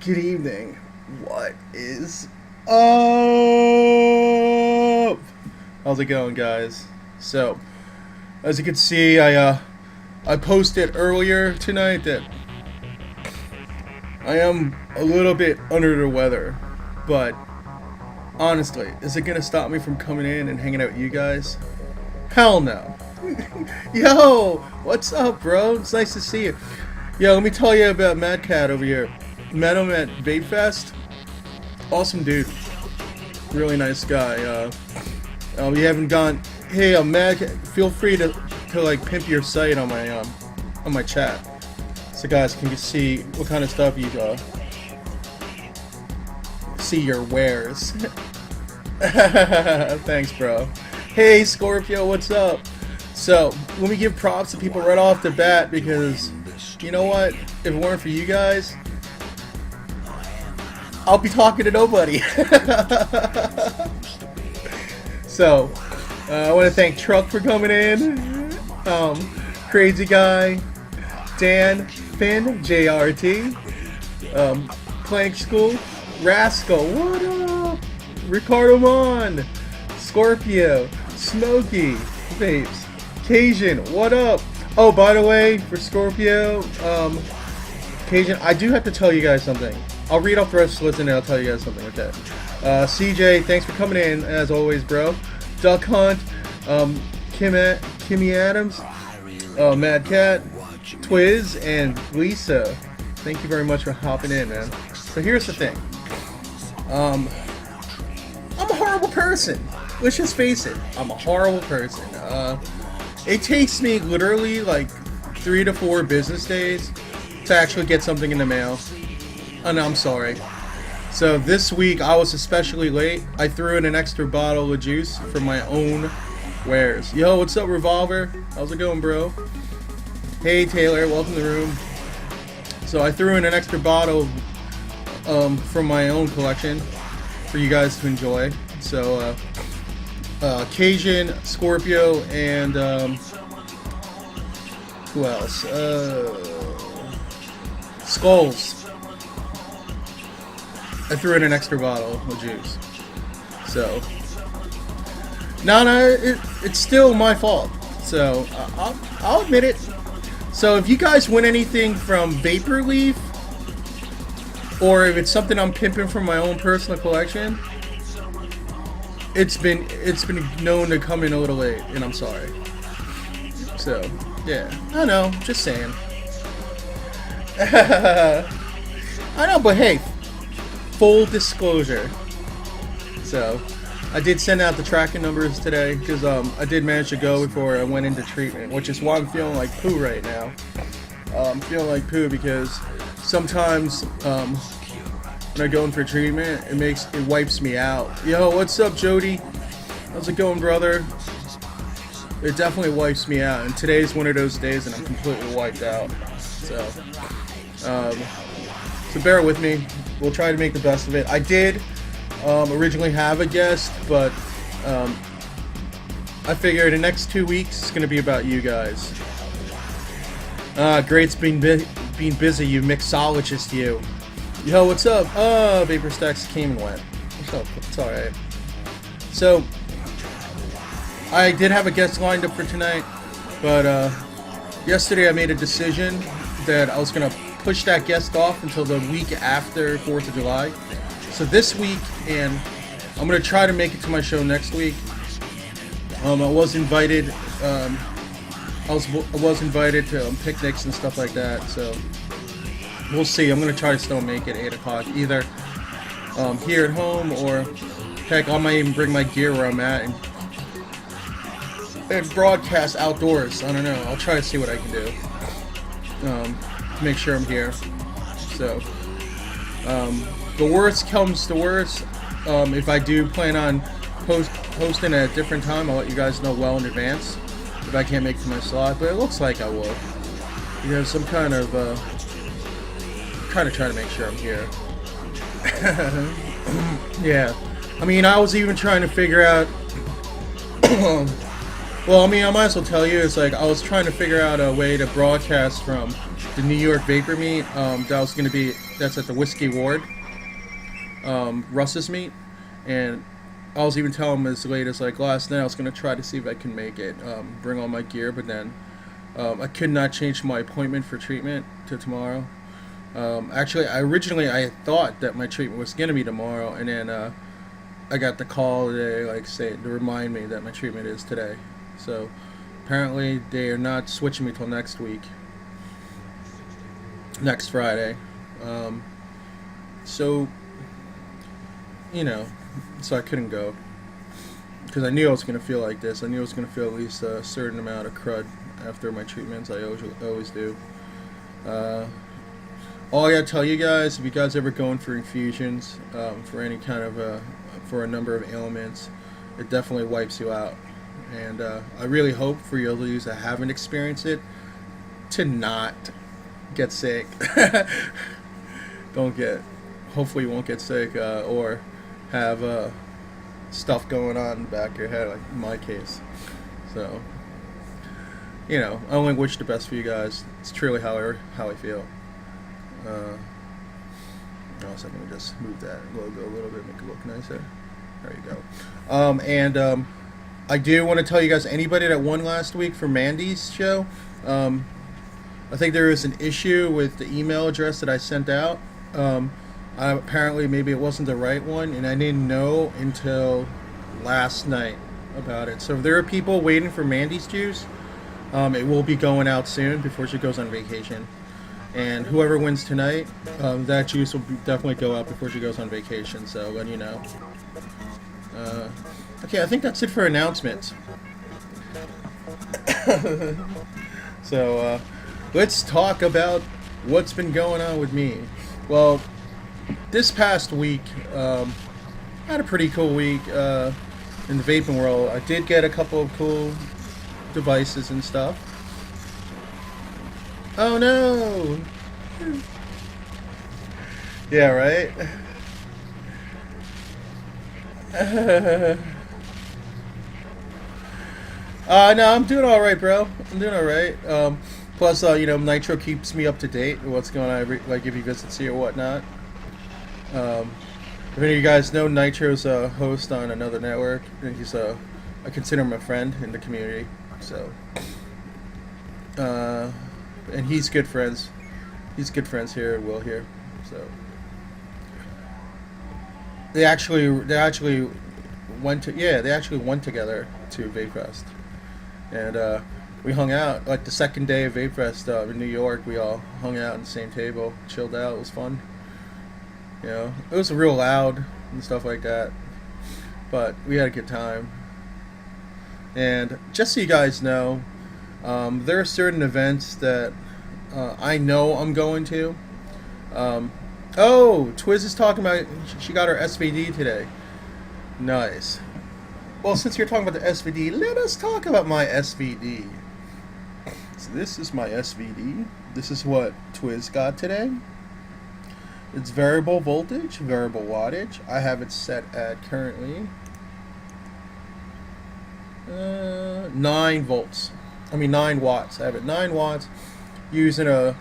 Good evening. What is up? How's it going, guys? So, as you can see, I posted earlier tonight that I am a little bit under the weather, but honestly, is it gonna stop me from coming in and hanging out with you guys? Hell no. Yo, what's up, bro? It's nice to see you. Yo, let me tell you about Mad Cat over here. Met him at Vape Fest. Awesome dude. Really nice guy. You haven't gone. Hey, Mad Cat, feel free to like pimp your site on my chat, so guys can see what kind of stuff you see your wares. Thanks, bro. Hey, Scorpio, what's up? So let me give props to people right off the bat, because you know what? If it weren't for you guys, I'll be talking to nobody. So, I want to thank Truck for coming in, Crazy Guy, Dan, Finn, JRT, Plank School, Rascal, what up? Ricardo Mon, Scorpio, Smokey, Vapes, Cajun, what up? Oh, by the way, for Scorpio, Cajun, I do have to tell you guys something. I'll read off the rest of the list and then I'll tell you guys something, okay? CJ, thanks for coming in, as always, bro. Duck Hunt, Kimmy Adams, Mad Cat, Twiz, and Lisa. Thank you very much for hopping in, man. So here's the thing. I'm a horrible person. Let's just face it. I'm a horrible person. It takes me literally like 3 to 4 business days to actually get something in the mail. And I'm sorry. So this week I was especially late. I threw in an extra bottle of juice for my own wares. Yo, what's up, Revolver? How's it going, bro? Hey, Taylor, welcome to the room. So I threw in an extra bottle from my own collection for you guys to enjoy. So Cajun, Scorpio, and who else? Skulls. I threw in an extra bottle of juice. So, it's still my fault. So, I'll admit it. So, if you guys win anything from Vapor Leaf, or if it's something I'm pimping from my own personal collection, it's been known to come in a little late, and I'm sorry. So, yeah, I know, just saying. I know, but hey. Full disclosure. So, I did send out the tracking numbers today because I did manage to go before I went into treatment, which is why I'm feeling like poo right now. I'm feeling like poo because sometimes when I go in for treatment, it wipes me out. Yo, what's up, Jody? How's it going, brother? It definitely wipes me out, and today's one of those days, and I'm completely wiped out. So bear with me. We'll try to make the best of it. I did originally have a guest, but I figure the next 2 weeks is going to be about you guys. Great's been busy, you mixologist, you. Yo, what's up? Vapor Stacks came and went. What's up? It's alright. So, I did have a guest lined up for tonight, but yesterday I made a decision that I was going to push that guest off until the week after 4th of July. So this week, and I'm going to try to make it to my show next week. I was invited. I was invited to picnics and stuff like that. So we'll see. I'm going to try to still make it 8 o'clock, either here at home, or heck, I might even bring my gear where I'm at and broadcast outdoors. I don't know. I'll try to see what I can do. Make sure I'm here. So, the worst comes to worst, if I do plan on posting at a different time, I'll let you guys know well in advance if I can't make it to my slot, but it looks like I will. Because I'm kind of trying to make sure I'm here. Yeah. I mean, I was even trying to figure out well, I mean, I might as well tell you, it's like I was trying to figure out a way to broadcast from the New York Vapor meet. That's at the Whiskey Ward, Russ's meet, and I was even telling him as late as like last night I was gonna try to see if I can make it, bring all my gear, but then I could not change my appointment for treatment to tomorrow. Actually, I thought that my treatment was gonna be tomorrow, and then I got the call today, like to remind me that my treatment is today. So apparently they are not switching me till next week, next Friday. So so I couldn't go because I knew I was gonna feel like this. I knew I was gonna feel at least a certain amount of crud after my treatments. I always do. All I gotta tell you guys, if you guys ever going for infusions, for any kind of for a number of ailments, it definitely wipes you out. And I really hope for you ladies that haven't experienced it to not get sick. Hopefully you won't get sick or have stuff going on in the back of your head, like in my case. So, I only wish the best for you guys. It's truly how I feel. So I'm gonna just move that logo a little bit, make it look nicer. There you go. And I do want to tell you guys, anybody that won last week for Mandy's show, I think there is an issue with the email address that I sent out. Apparently, maybe it wasn't the right one, and I didn't know until last night about it. So if there are people waiting for Mandy's juice, it will be going out soon before she goes on vacation. And whoever wins tonight, that juice will definitely go out before she goes on vacation. So letting you know. Okay, I think that's it for announcements. So let's talk about what's been going on with me. Well, this past week, I had a pretty cool week in the vaping world. I did get a couple of cool devices and stuff. Oh no! Yeah, right? No, I'm doing alright, bro. I'm doing alright. Plus, Nitro keeps me up to date with what's going on, like if he visits here or whatnot. If any of you guys know, Nitro's a host on another network, and he's I consider him a friend in the community. So, and he's good friends. He's good friends here at Will here. So they actually went together to Vape Fest, and we hung out like the second day of Vape Fest in New York. We all hung out on the same table, chilled out. It was fun. It was real loud and stuff like that, but we had a good time. And just so you guys know, there are certain events that I know I'm going to. Oh, Twiz is talking about she got her SVD today. Nice. Well, since you're talking about the SVD, let us talk about my SVD. So this is my SVD. This is what Twiz got today. It's variable voltage, variable wattage. I have it set at currently 9 watts. I have it 9 watts using a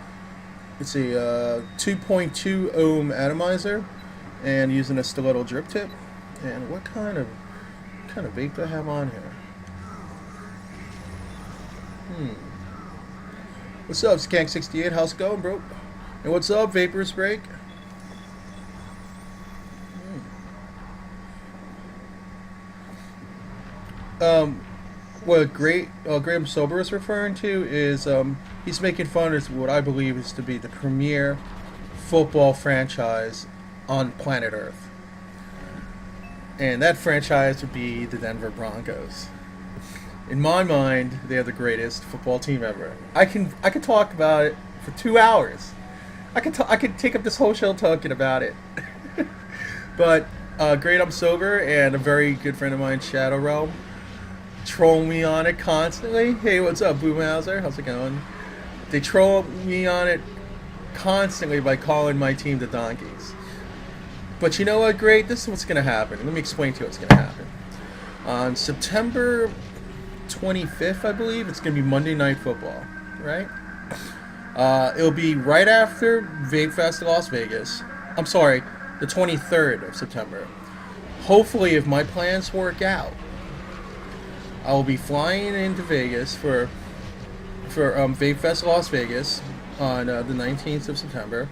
2.2 ohm atomizer and using a stiletto drip tip. And what kind of vape do I have on here? What's up, Skank68? How's it going, bro? And what's up, Vapors Break? What Graham Sober is referring to is he's making fun of what I believe is to be the premier football franchise on planet Earth, and that franchise would be the Denver Broncos. In my mind, they are the greatest football team ever. I could talk about it for 2 hours. I could take up this whole show talking about it. But Great I'm Sober and a very good friend of mine, Shadow Realm, troll me on it constantly. Hey, what's up, Boomhauser? How's it going? They troll me on it constantly by calling my team the Donkeys. But you know what, Great? This is what's going to happen. Let me explain to you what's going to happen. On September 25th, I believe, it's going to be Monday Night Football, right? It'll be right after Vape Fest in Las Vegas. I'm sorry, the 23rd of September. Hopefully, if my plans work out, I will be flying into Vegas for Vape Fest Las Vegas on the 19th of September.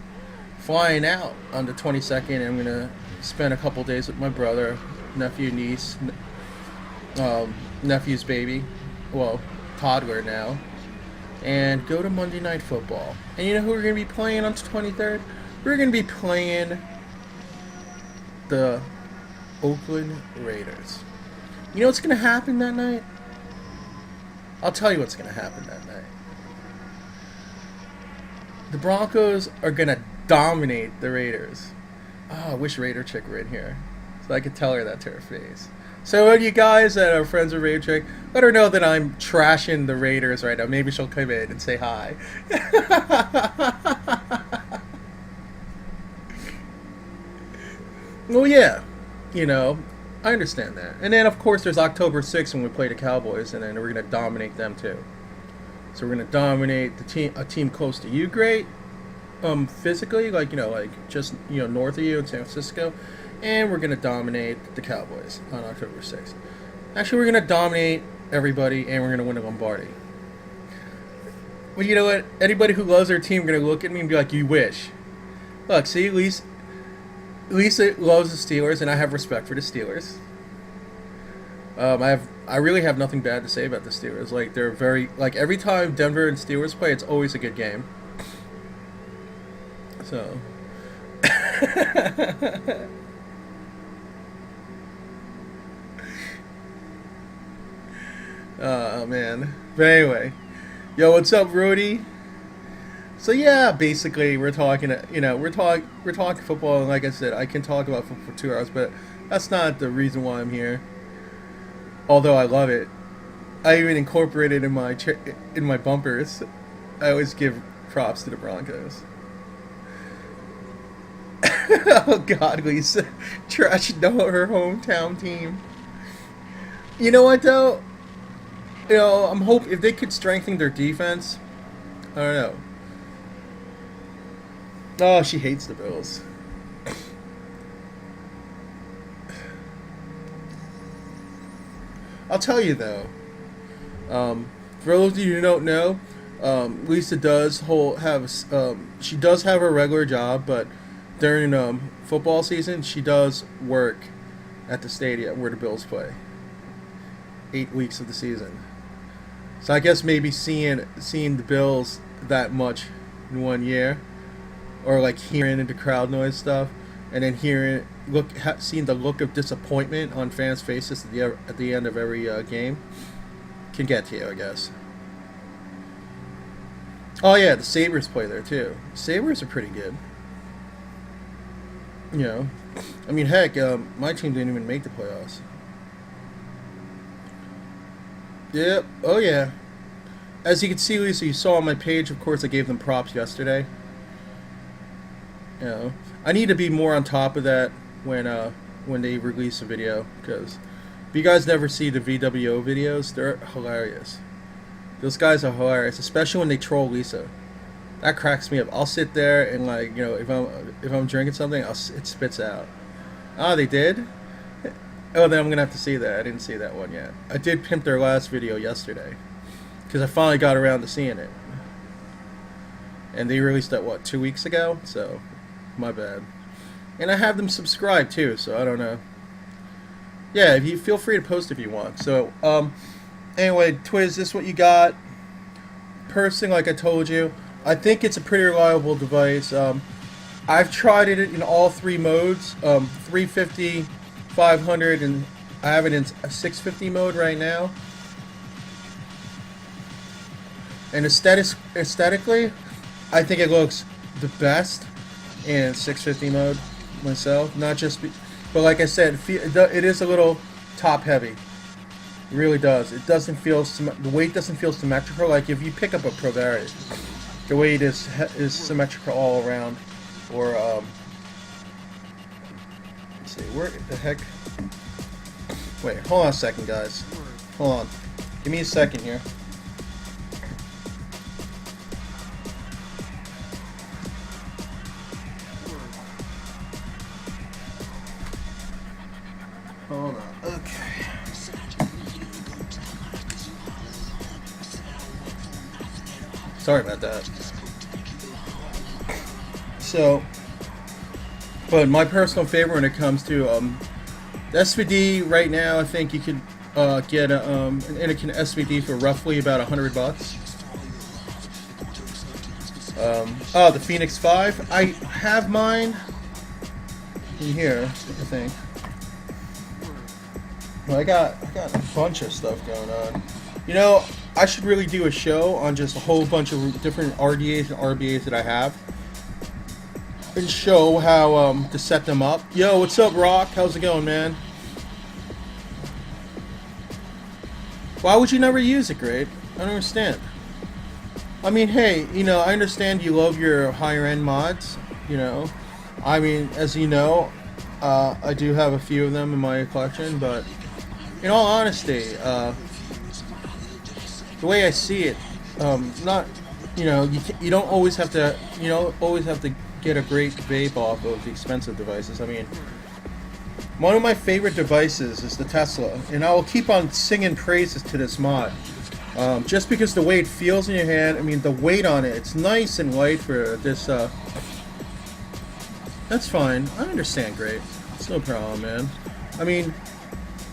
Flying out on the 22nd, I'm gonna spend a couple days with my brother, nephew, niece, nephew's baby, well, toddler now, and go to Monday Night Football. And you know who we're gonna be playing on the 23rd? We're gonna be playing the Oakland Raiders. You know what's gonna happen that night? I'll tell you what's gonna happen that night. The Broncos are gonna dominate the Raiders. Oh, I wish Raider Chick were in here so I could tell her that to her face. So you guys that are friends with Raider Chick, let her know that I'm trashing the Raiders right now. Maybe she'll come in and say hi. Well, yeah, you know, I understand that. And then, of course, there's October 6th when we play the Cowboys, and then we're going to dominate them, too. So we're going to dominate a team close to you, great, physically, like, you know, like just, you know, north of you in San Francisco. And we're going to dominate the Cowboys on October 6th. Actually, we're going to dominate everybody, and we're going to win a Lombardi. Well, you know what? Anybody who loves their team going to look at me and be like, you wish. Look, see, Lisa loves the Steelers, and I have respect for the Steelers. I really have nothing bad to say about the Steelers. Like, they're very, like, every time Denver and Steelers play, it's always a good game. So. Oh, man. But anyway. Yo, what's up, Rudy? So, yeah, basically, we're talking, you know, we're talking football, and like I said, I can talk about football for 2 hours, but that's not the reason why I'm here. Although I love it. I even incorporate it in my bumpers. I always give props to the Broncos. Oh, God, Lisa. Trashing her hometown team. You know what, though? You know, I'm hoping if they could strengthen their defense, I don't know. Oh, she hates the Bills. I'll tell you though. For those of you who don't know, Lisa does she does have her regular job, but during football season, she does work at the stadium where the Bills play. 8 weeks of the season. So I guess maybe seeing the Bills that much in 1 year, or like hearing the crowd noise stuff, and then seeing the look of disappointment on fans' faces at the end of every game, can get to you, I guess. Oh yeah, the Sabres play there too. Sabres are pretty good. You know, I mean, heck, my team didn't even make the playoffs. Yep. Oh yeah. As you can see, Lisa, you saw on my page. Of course, I gave them props yesterday. You know, I need to be more on top of that when they release a video, because if you guys never see the VWO videos, they're hilarious. Those guys are hilarious, especially when they troll Lisa. That cracks me up. I'll sit there and, like, you know, if I'm drinking something, it spits out. Oh, they did? Oh, then I'm gonna have to see that. I didn't see that one yet. I did pimp their last video yesterday, because I finally got around to seeing it. And they released that, what, 2 weeks ago? So, my bad. And I have them subscribed too, so I don't know. Yeah, if you feel free to post if you want. So, anyway, Twiz, this is what you got. Personally, like I told you, I think it's a pretty reliable device. I've tried it in all 3 modes, 350, 500, and I have it in a 650 mode right now. And aesthetically, I think it looks the best in 650 mode myself. Not just, but like I said, it is a little top heavy. It really does. It doesn't feel, the weight doesn't feel symmetrical. Like if you pick up a Pro Variant, the weight is symmetrical all around. Or let's see, where the heck? Wait, hold on a second, guys. Hold on. Give me a second here. Sorry about that. So, but my personal favorite when it comes to the SVD right now, I think you could get an Anakin SVD for roughly about $100. Oh, the Phoenix 5. I have mine in here, I think. Well, I got a bunch of stuff going on. You know, I should really do a show on just a whole bunch of different RDAs and RBAs that I have, and show how to set them up. Yo, what's up, Rock? How's it going, man? Why would you never use it, Great? I don't understand. I mean, hey, you know, I understand you love your higher end mods, you know. I mean, as you know, I do have a few of them in my collection, but in all honesty, the way I see it, not, you know, you don't always have to, get a great vape off of the expensive devices. I mean, one of my favorite devices is the Tesla, and I will keep on singing praises to this mod. Just because the way it feels in your hand, I mean, the weight on it, it's nice and light for this, that's fine. I understand, Great. It's no problem, man. I mean,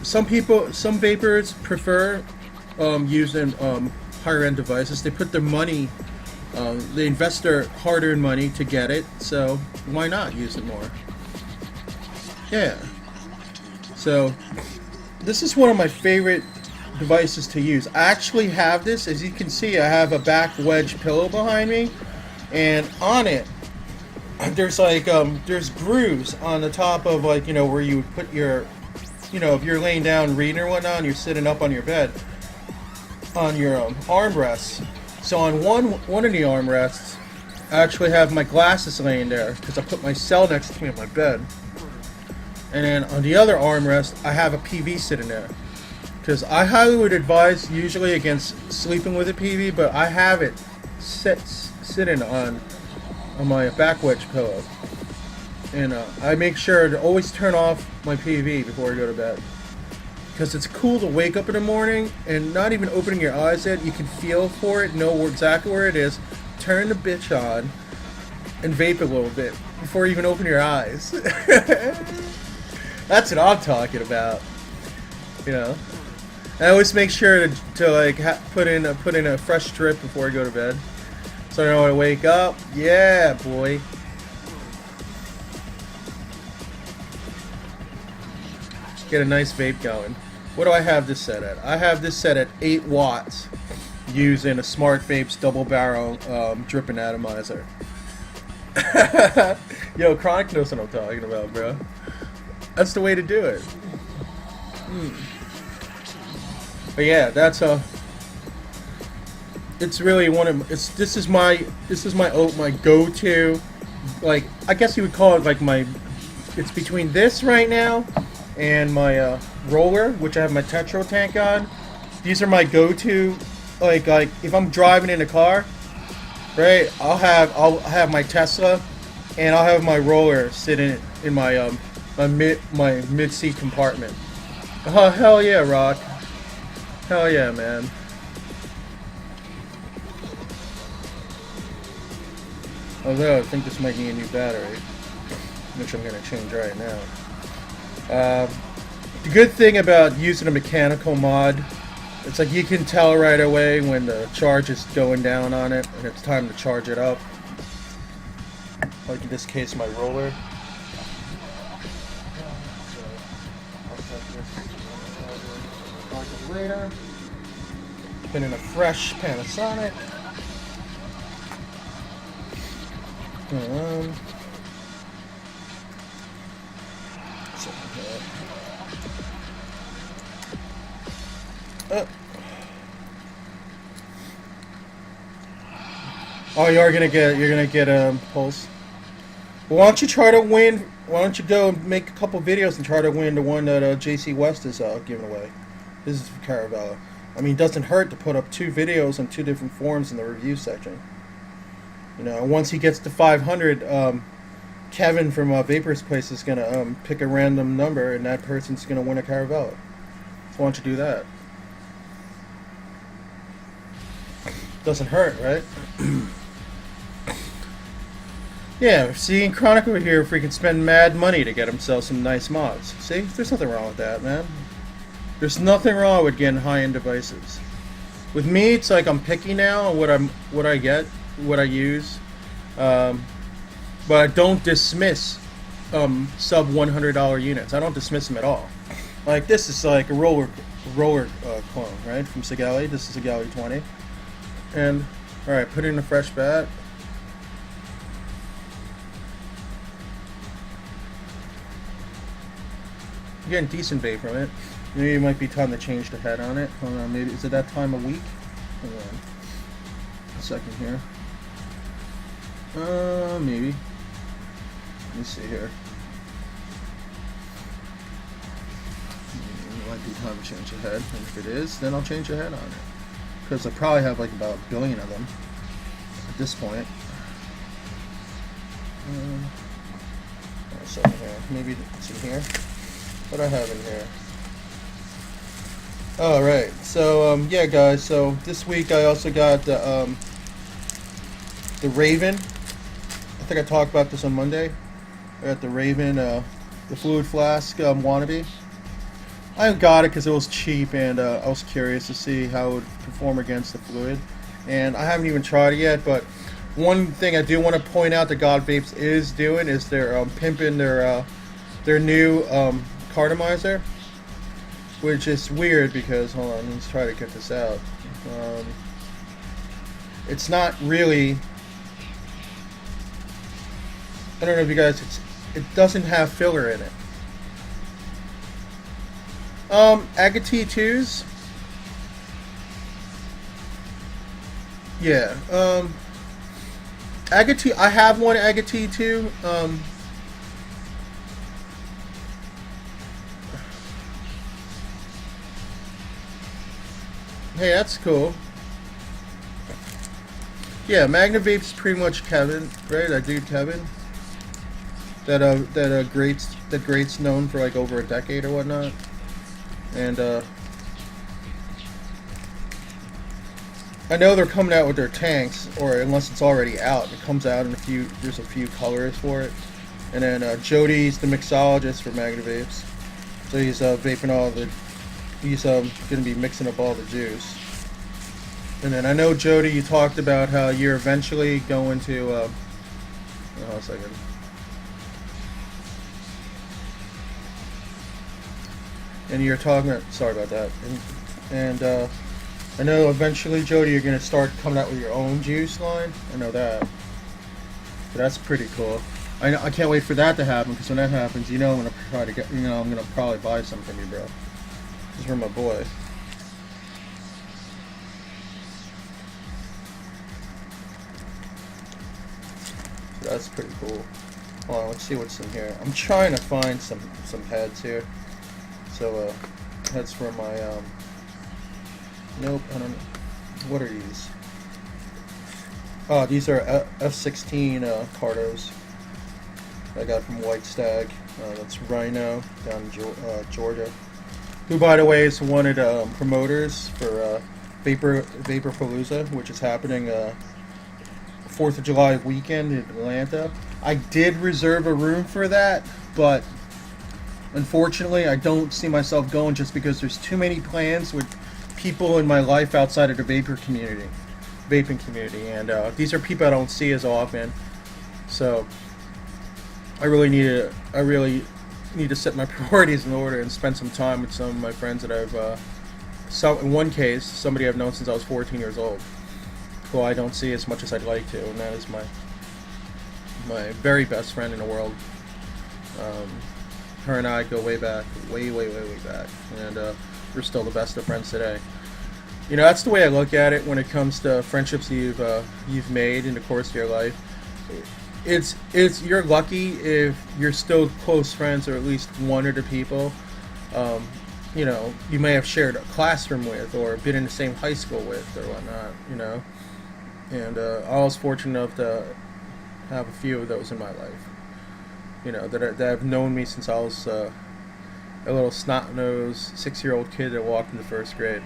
some vapors prefer using higher end devices. They put their money, they invest their hard-earned money to get it, so why not use it more? Yeah. So, this is one of my favorite devices to use. I actually have this. As you can see, I have a back wedge pillow behind me, and on it, there's like, there's grooves on the top of, like, you know, where you would put your, you know, if you're laying down reading or whatnot, and you're sitting up on your bed, on your armrests. So on one of the armrests, I actually have my glasses laying there, because I put my cell next to me on my bed. And then on the other armrest, I have a PV sitting there. Because I highly would advise usually against sleeping with a PV, but I have it sitting on my back wedge pillow. And I make sure to always turn off my PV before I go to bed. Because it's cool to wake up in the morning and not even opening your eyes yet, you can feel for it, know exactly where it is, turn the bitch on, and vape a little bit before you even open your eyes. That's what I'm talking about. You know? I always make sure to like put in a fresh strip before I go to bed, so I know when I wake up. Yeah, boy. Get a nice vape going. What do I have this set at? I have this set at 8 watts, using a Smart Vape's double barrel dripping atomizer. Yo, Chronic knows what I'm talking about, bro. That's the way to do it. But yeah, that's it's really one of this is my go-to, like, I guess you would call it like it's between this right now and my roller, which I have my Carto Tank on. These are my go-to, like if I'm driving in a car, right? I'll have my Tesla, and I'll have my roller sitting in my my mid-seat compartment. Oh, hell yeah, Rock. Hell yeah, man. Although I think this might need a new battery, which I'm going to change right now. The good thing about using a mechanical mod, it's like you can tell right away when the charge is going down on it and it's time to charge it up. Like in this case, my roller. Later. Put in a fresh Panasonic. Oh, you're gonna get a pulse. Well, why don't you try to win? Why don't you go make a couple videos and try to win the one that JC West is giving away? This is for Caravella. I mean, it doesn't hurt to put up 2 videos on 2 different forums in the review section. You know, once he gets to 500, Kevin from Vapor's Place is gonna pick a random number, and that person's gonna win a Caravella. So why don't you do that? Doesn't hurt, right? Yeah, see, Chronic over here freaking spend mad money to get himself some nice mods. See, there's nothing wrong with that, man. There's nothing wrong with getting high-end devices. With me, it's like I'm picky now on what I get, what I use, but I don't dismiss sub $100 units. I don't dismiss them at all. Like this is like a roller clone, right, from Sigali. This is a Sigali 20, and all right, put in a fresh bat. You're getting decent vape from it. Maybe it might be time to change the head on it. Hold on, maybe is it that time of week? Hold on a second here. Maybe. Let me see here. It might be time to change the head. And if it is, then I'll change the head on it. Because I probably have like about a billion of them at this point. So here, maybe it's in here. What do I have in here? Alright, so yeah guys, so this week I also got the Raven. I think I talked about this on Monday. I got the Raven, the Fluid Flask wannabe. I got it because it was cheap and I was curious to see how it would perform against the Fluid. And I haven't even tried it yet, but one thing I do want to point out that God Vapes is doing is they're pimping their new cartomizer, which is weird because, hold on, let's try to get this out. It's not really, I don't know if you guys, it doesn't have filler in it. Aga T2s, yeah, Aga T, I have one Aga T2, hey, that's cool. Yeah, Magna Vape's pretty much Kevin, right? That dude Kevin. That Great's known for like over a decade or whatnot. And I know they're coming out with their tanks, or unless it's already out, it comes out in there's a few colors for it. And then Jody's the mixologist for Magna Vapes. So he's vaping all the, he's going to be mixing up all the juice. And then I know, Jody, you talked about how you're eventually going to, hold on a second. And you're talking about, sorry about that. And I know eventually, Jody, you're going to start coming out with your own juice line. I know that. But that's pretty cool. I can't wait for that to happen, because when that happens, you know I'm going to try to get, you know, I'm going to probably buy some from you, bro. This is for my boy. So that's pretty cool. Hold on, let's see what's in here. I'm trying to find some heads here. So heads for my nope, I don't know. What are these? Oh, these are F16 Cartos I got from White Stag. That's Rhino down in Georgia. Who, by the way, is one of the promoters for Vaporpalooza, which is happening 4th of July weekend in Atlanta. I did reserve a room for that, but unfortunately I don't see myself going, just because there's too many plans with people in my life outside of the vaping community, and these are people I don't see as often. So I really need to set my priorities in order and spend some time with some of my friends that I've, in one case, somebody I've known since I was 14 years old, who I don't see as much as I'd like to, and that is my very best friend in the world. Her and I go way back, way back, and we're still the best of friends today. You know, that's the way I look at it when it comes to friendships you've made in the course of your life. It's you're lucky if you're still close friends, or at least one of the people you know, you may have shared a classroom with, or been in the same high school with, or whatnot, you know. And I was fortunate enough to have a few of those in my life, you know, that have known me since I was a little snot-nosed 6-year-old kid that walked into 1st grade.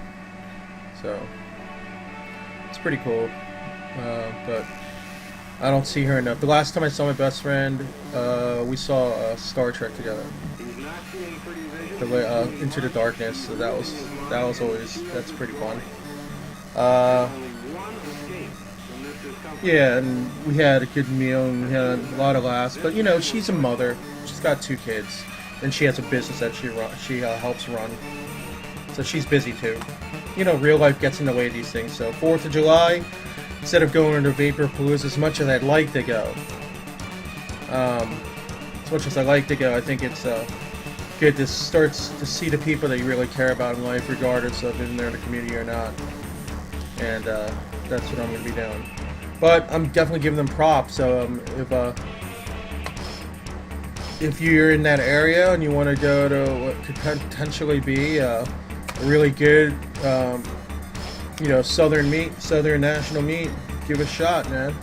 So It's pretty cool. But I don't see her enough. The last time I saw my best friend, we saw Star Trek together. Into the Darkness. So that was always, that's pretty fun. Yeah, and we had a good meal and we had a lot of laughs. But you know, she's a mother. She's got 2 kids, and she has a business that she helps run. So she's busy too. You know, real life gets in the way of these things. So 4th of July, instead of going to Vapor Palooza as much as I'd like to go, I think it's good to start to see the people that you really care about in life, regardless of if they're in the community or not. And that's what I'm going to be doing. But I'm definitely giving them props. So if you're in that area and you want to go to what could potentially be a really good, you know, Southern national meet, give it a shot, man.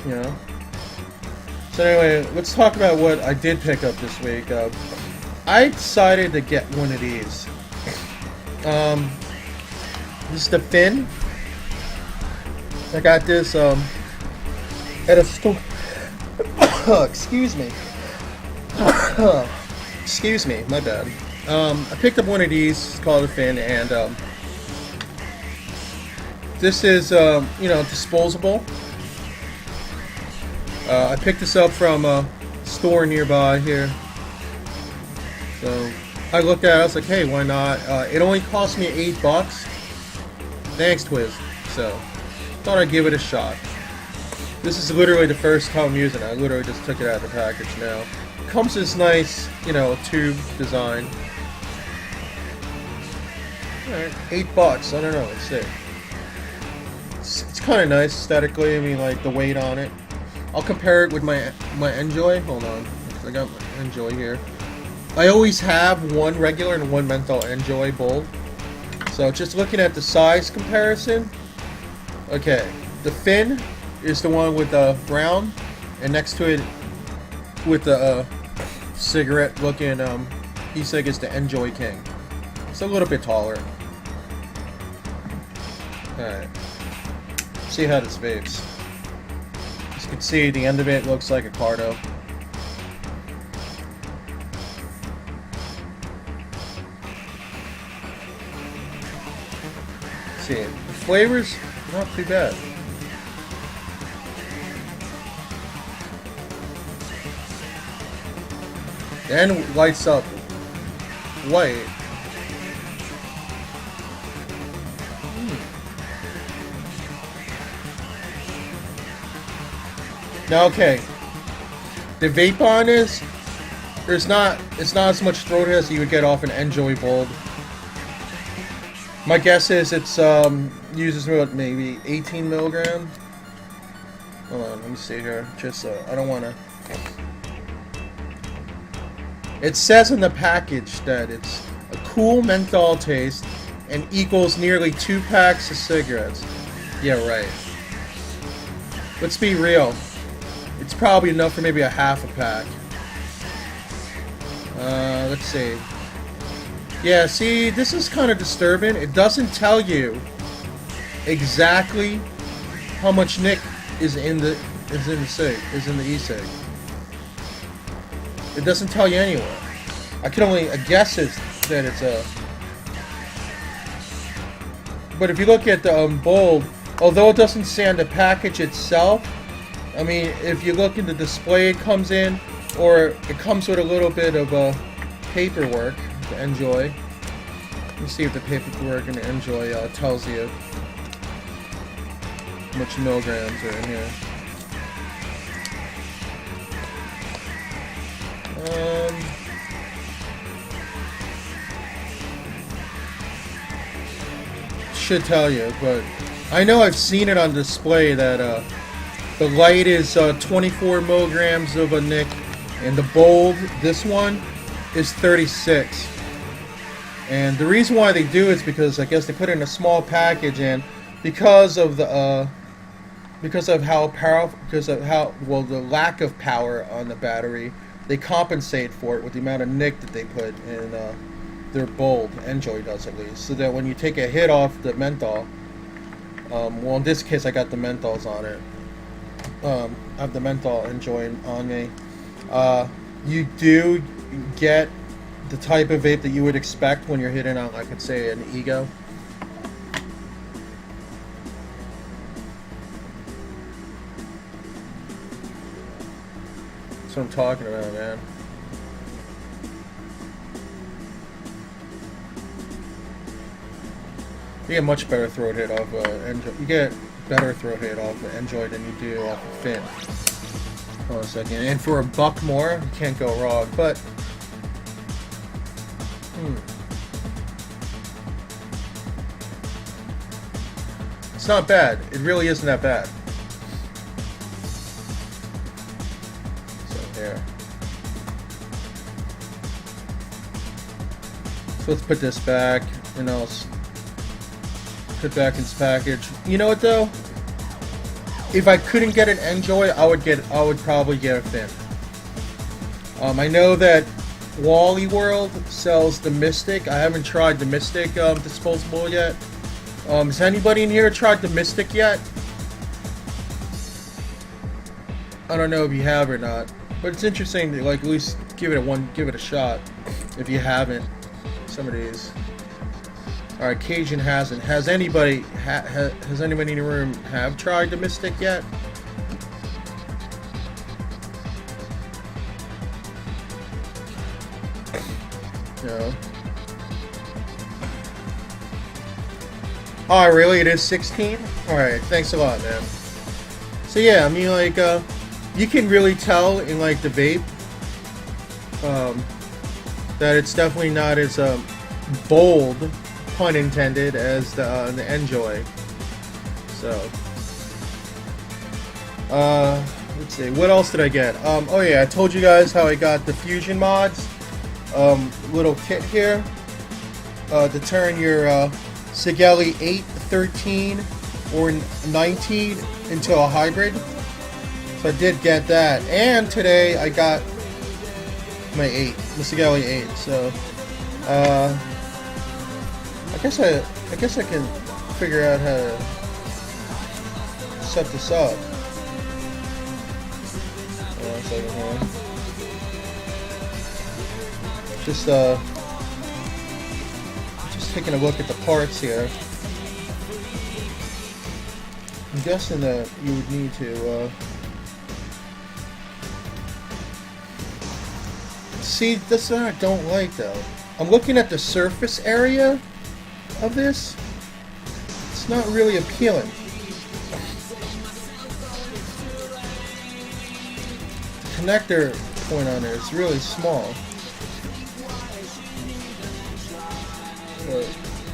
You know. So anyway, let's talk about what I did pick up this week. I decided to get one of these. This is the Fin. I got this at a store. Excuse me. Excuse me, my bad. I picked up one of these. It's called a Fin, and this is you know, disposable. I picked this up from a store nearby here. So I looked at it, I was like, hey, why not? It only cost me $8. Thanks, Twiz. So thought I'd give it a shot. This is literally the first time I'm using it. I literally just took it out of the package now. It comes this nice, you know, tube design. Alright, $8. I don't know, let's see. It's kind of nice aesthetically. I mean, like the weight on it. I'll compare it with my Enjoy. Hold on, I got my Enjoy here. I always have one regular and one menthol Enjoy bold. So just looking at the size comparison. Okay, the Fin is the one with the brown, and next to it with the cigarette looking e-cig is the Enjoy King. It's a little bit taller. Alright, see how this vapes. As you can see, the end of it looks like a Carto. See, the flavors, not too bad. And lights up white. Now, okay, the vape on is it's not as much throat as you would get off an Enjoy Bold. My guess is it's uses what, maybe 18 milligrams. Hold on, let me see here. Just I don't want to. It says in the package that it's a cool menthol taste and equals nearly 2 packs of cigarettes. Yeah, right. Let's be real. It's probably enough for maybe a half a pack. Let's see. Yeah, see, this is kind of disturbing. It doesn't tell you exactly how much nic is in the e-cig. It doesn't tell you anywhere. I can only guess that it's a. But if you look at the bold, although it doesn't say on the package itself, I mean, if you look in the display, it comes in, or it comes with a little bit of paperwork to Enjoy. Let me see if the paperwork in the Enjoy tells you how much milligrams are in here. Should tell you, but I know I've seen it on display that the light is 24 milligrams of a nic, and the bold, this one, is 36. And the reason why they do is because I guess they put it in a small package, and because of the the lack of power on the battery, they compensate for it with the amount of nic that they put in the they're bold. Enjoy does at least, so that when you take a hit off the menthol, well, in this case I got the menthols on it. I have the menthol Enjoy on me. You do get the type of vape that you would expect when you're hitting on, I could say, an Ego. That's what I'm talking about, man. You get much better throat hit off Enjoy. You get better throat hit off Enjoy than you do off of Fin. Hold on a second. And for $1 more, you can't go wrong. But it's not bad. It really isn't that bad. So there. So let's put this back, and I'll put back in its package. You know what though? If I couldn't get an Enjoy, I would probably get a Fin. I know that Wally World sells the Mystic. I haven't tried the Mystic disposable yet. Has anybody in here tried the Mystic yet? I don't know if you have or not, but it's interesting to like at least give it a shot if you haven't. Some of these. All right, Cajun hasn't. Has anybody in the room have tried the Mystic yet? No. Oh, really? It is 16? Alright, thanks a lot, man. So yeah, I mean, like, you can really tell in, like, the vape, that it's definitely not as, bold, pun intended, as the Enjoy. So, let's see, what else did I get? Oh yeah, I told you guys how I got the Fusion mods. Little kit here to turn your Sigelli 8, 13, or 19 into a hybrid. So I did get that, and today I got my 8, the Sigelli 8. So I guess I can figure out how to set this up. Hold on a second here. Just taking a look at the parts here. I'm guessing that you would need to see, that's what I don't like though. I'm looking at the surface area of this. It's not really appealing. The connector point on there is really small.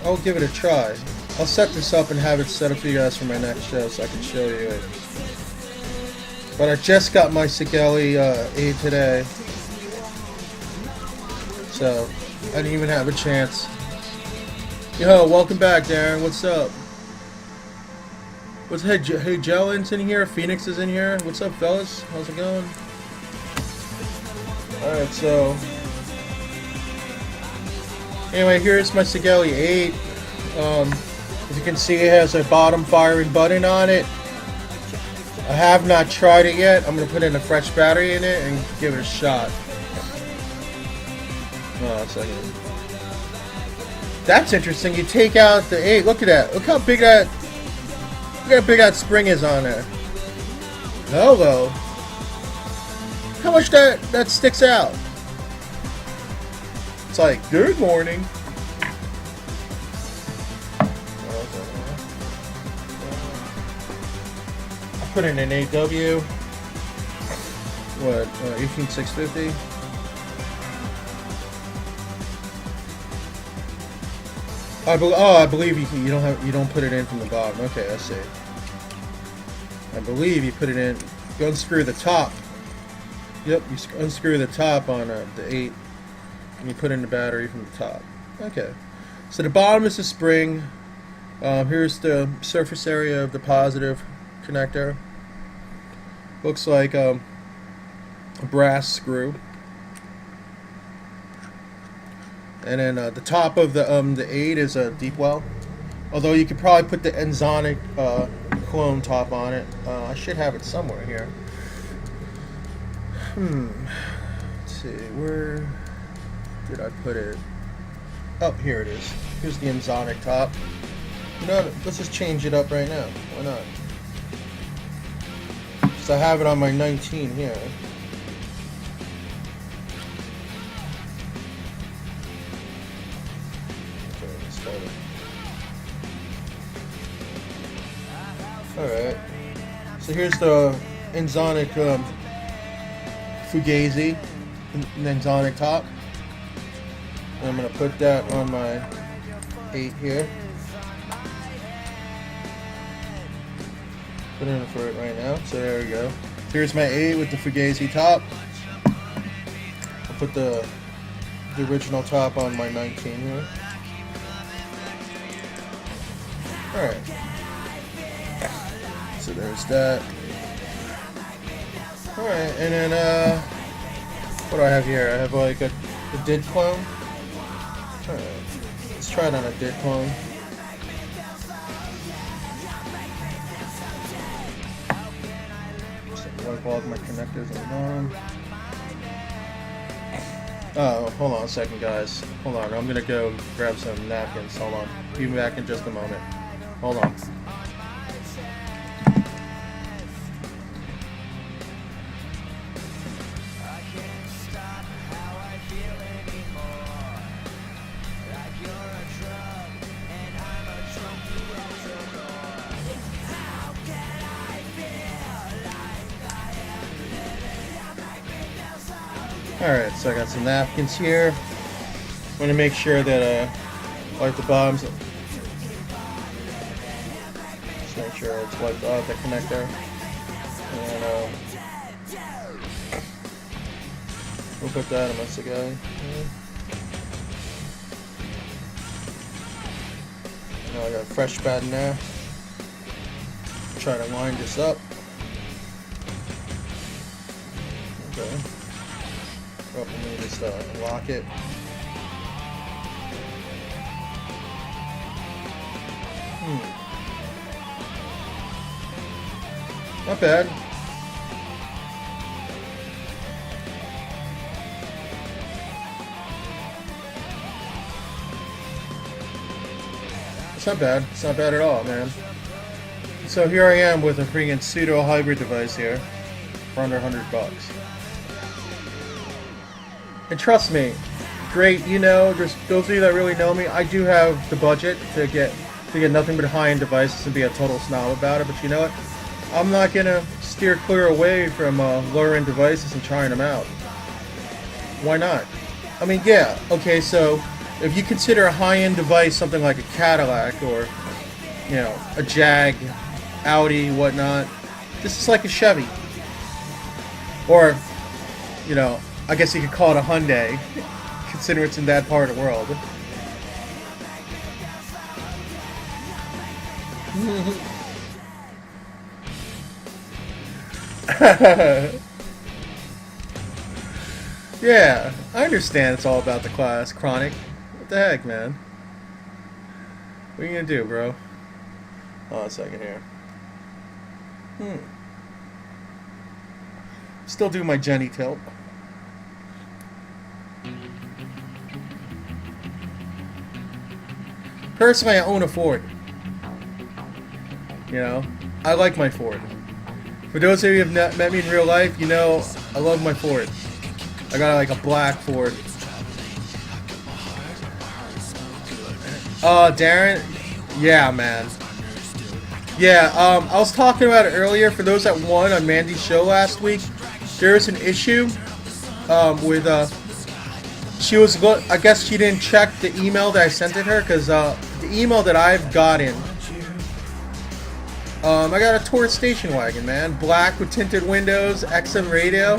I'll give it a try. I'll set this up and have it set up for you guys for my next show so I can show you it. But I just got my Sigelli 8 today, so I didn't even have a chance. Yo, welcome back, Darren. What's up? Hey, Jellin's in here. Phoenix is in here. What's up, fellas? How's it going? Alright, so anyway, here's my Sigelli 8. As you can see, it has a bottom firing button on it. I have not tried it yet. I'm going to put in a fresh battery in it and give it a shot. Oh, a second. That's interesting. You take out the 8. Look at that. Look how big that spring is on there. Hello. How much that sticks out? It's like, good morning. I put in an 8W. What? 18650. I believe you don't put it in from the bottom. Okay, I see. I believe you put it in. You unscrew the top. Yep, you unscrew the top on the 8. And you put in the battery from the top. Okay. So the bottom is the spring. Here's the surface area of the positive connector. Looks like a brass screw. And then the top of the 8 is a deep well. Although you could probably put the Enzonic clone top on it. I should have it somewhere here. Let's see, where did I put it? Oh, here it is. Here's the Enzonic top. You know, let's just change it up right now. Why not? Because I have it on my 19 here. Okay, let's start it. Alright. So here's the Enzonic Fugazi, Enzonic top. And I'm going to put that on my 8 here. Put in for it right now. So there we go. Here's my 8 with the Fugazi top. I'll put the original top on my 19 here. Alright. So there's that. Alright, and then what do I have here? I have like a did clone. Alright, let's try it on a did clone. Just wipe all of my connectors on the bottom. Oh, hold on a second, guys. Hold on, I'm gonna go grab some napkins. Hold on. Be back in just a moment. Hold on. Alright, so I got some napkins here. I'm going to make sure that I wipe the bottoms. Just make sure it's wiped off the connector. And we'll put that amongst the guy. Now I got a fresh pad in there. Try to line this up. Okay. Oh, let me just lock it. Not bad. It's not bad. It's not bad at all, man. So here I am with a freaking pseudo hybrid device here for under $100. And trust me, great, you know, just those of you that really know me, I do have the budget to get nothing but high-end devices and be a total snob about it, but you know what? I'm not gonna steer clear away from lower-end devices and trying them out. Why not? I mean, yeah, okay, so if you consider a high-end device something like a Cadillac or, you know, a Jag, Audi, whatnot, this is like a Chevy. Or, you know, I guess you could call it a Hyundai, considering it's in that part of the world. Yeah, I understand it's all about the class. Chronic. What the heck, man? What are you gonna do, bro? Hold on a second here. Still do my Jenny tilt. Personally, I own a Ford. You know, I like my Ford. For those of you who have met me in real life, you know I love my Ford. I got like a black Ford. Darren? Yeah, man. Yeah, I was talking about it earlier. For those that won on Mandy's show last week, there was an issue with she was I guess she didn't check the email that I sent it her, because the email that I've gotten, I got a Taurus station wagon, man, black with tinted windows, XM radio.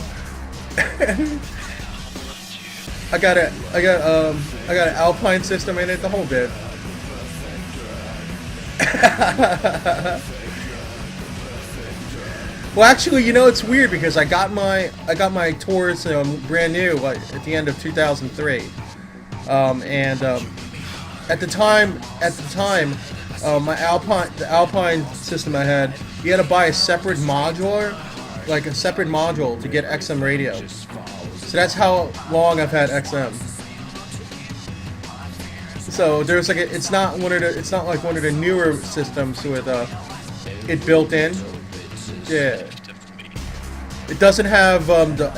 I got an Alpine system in it, the whole bit. Well, actually, you know, it's weird because I got my Taurus brand new, like, at the end of 2003. At the time, the Alpine system I had, you had to buy a separate module to get XM radio. So that's how long I've had XM. So there's like it's not like one of the newer systems with it built in. Yeah. It doesn't have the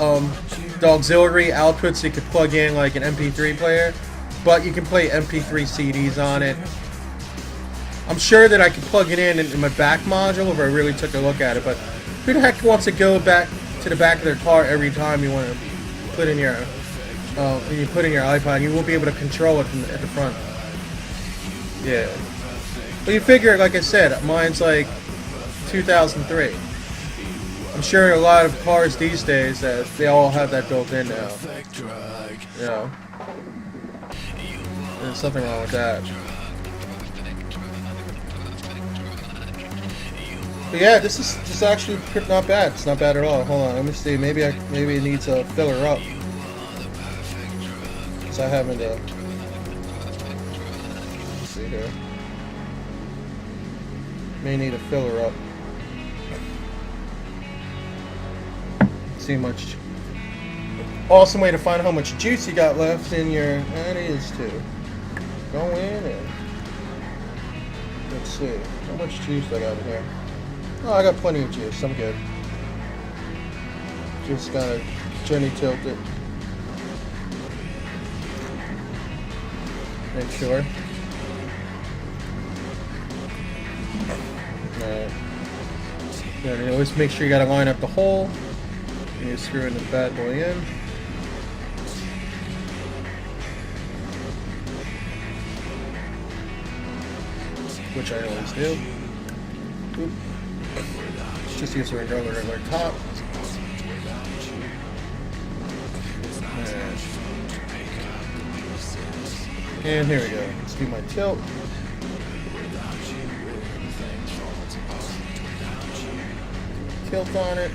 auxiliary outputs so you could plug in like an MP3 player, but you can play MP3 CDs on it. I'm sure that I could plug it in my back module if I really took a look at it, but who the heck wants to go back to the back of their car every time you want to put in your when you put in your iPod? You won't be able to control it at the front. Yeah. But you figure, like I said, mine's like 2003. I'm sure a lot of cars these days that they all have that built in now. You know, there's something wrong with that. But yeah, this is actually not bad. It's not bad at all. Hold on, let me see. Maybe it needs a filler up. Cause I haven't. Let's see here. May need a filler up. See much. Awesome way to find how much juice you got left in your. That is to go in and let's see how much juice I got in here. Oh, I got plenty of juice. I'm good. Just gotta gently tilt it. Make sure. Alright. Then always make sure you gotta line up the hole. And you screw in the bad boy in. Which I always do. Oop. Just use a regular top. And here we go. Let's do my tilt. Tilt on it.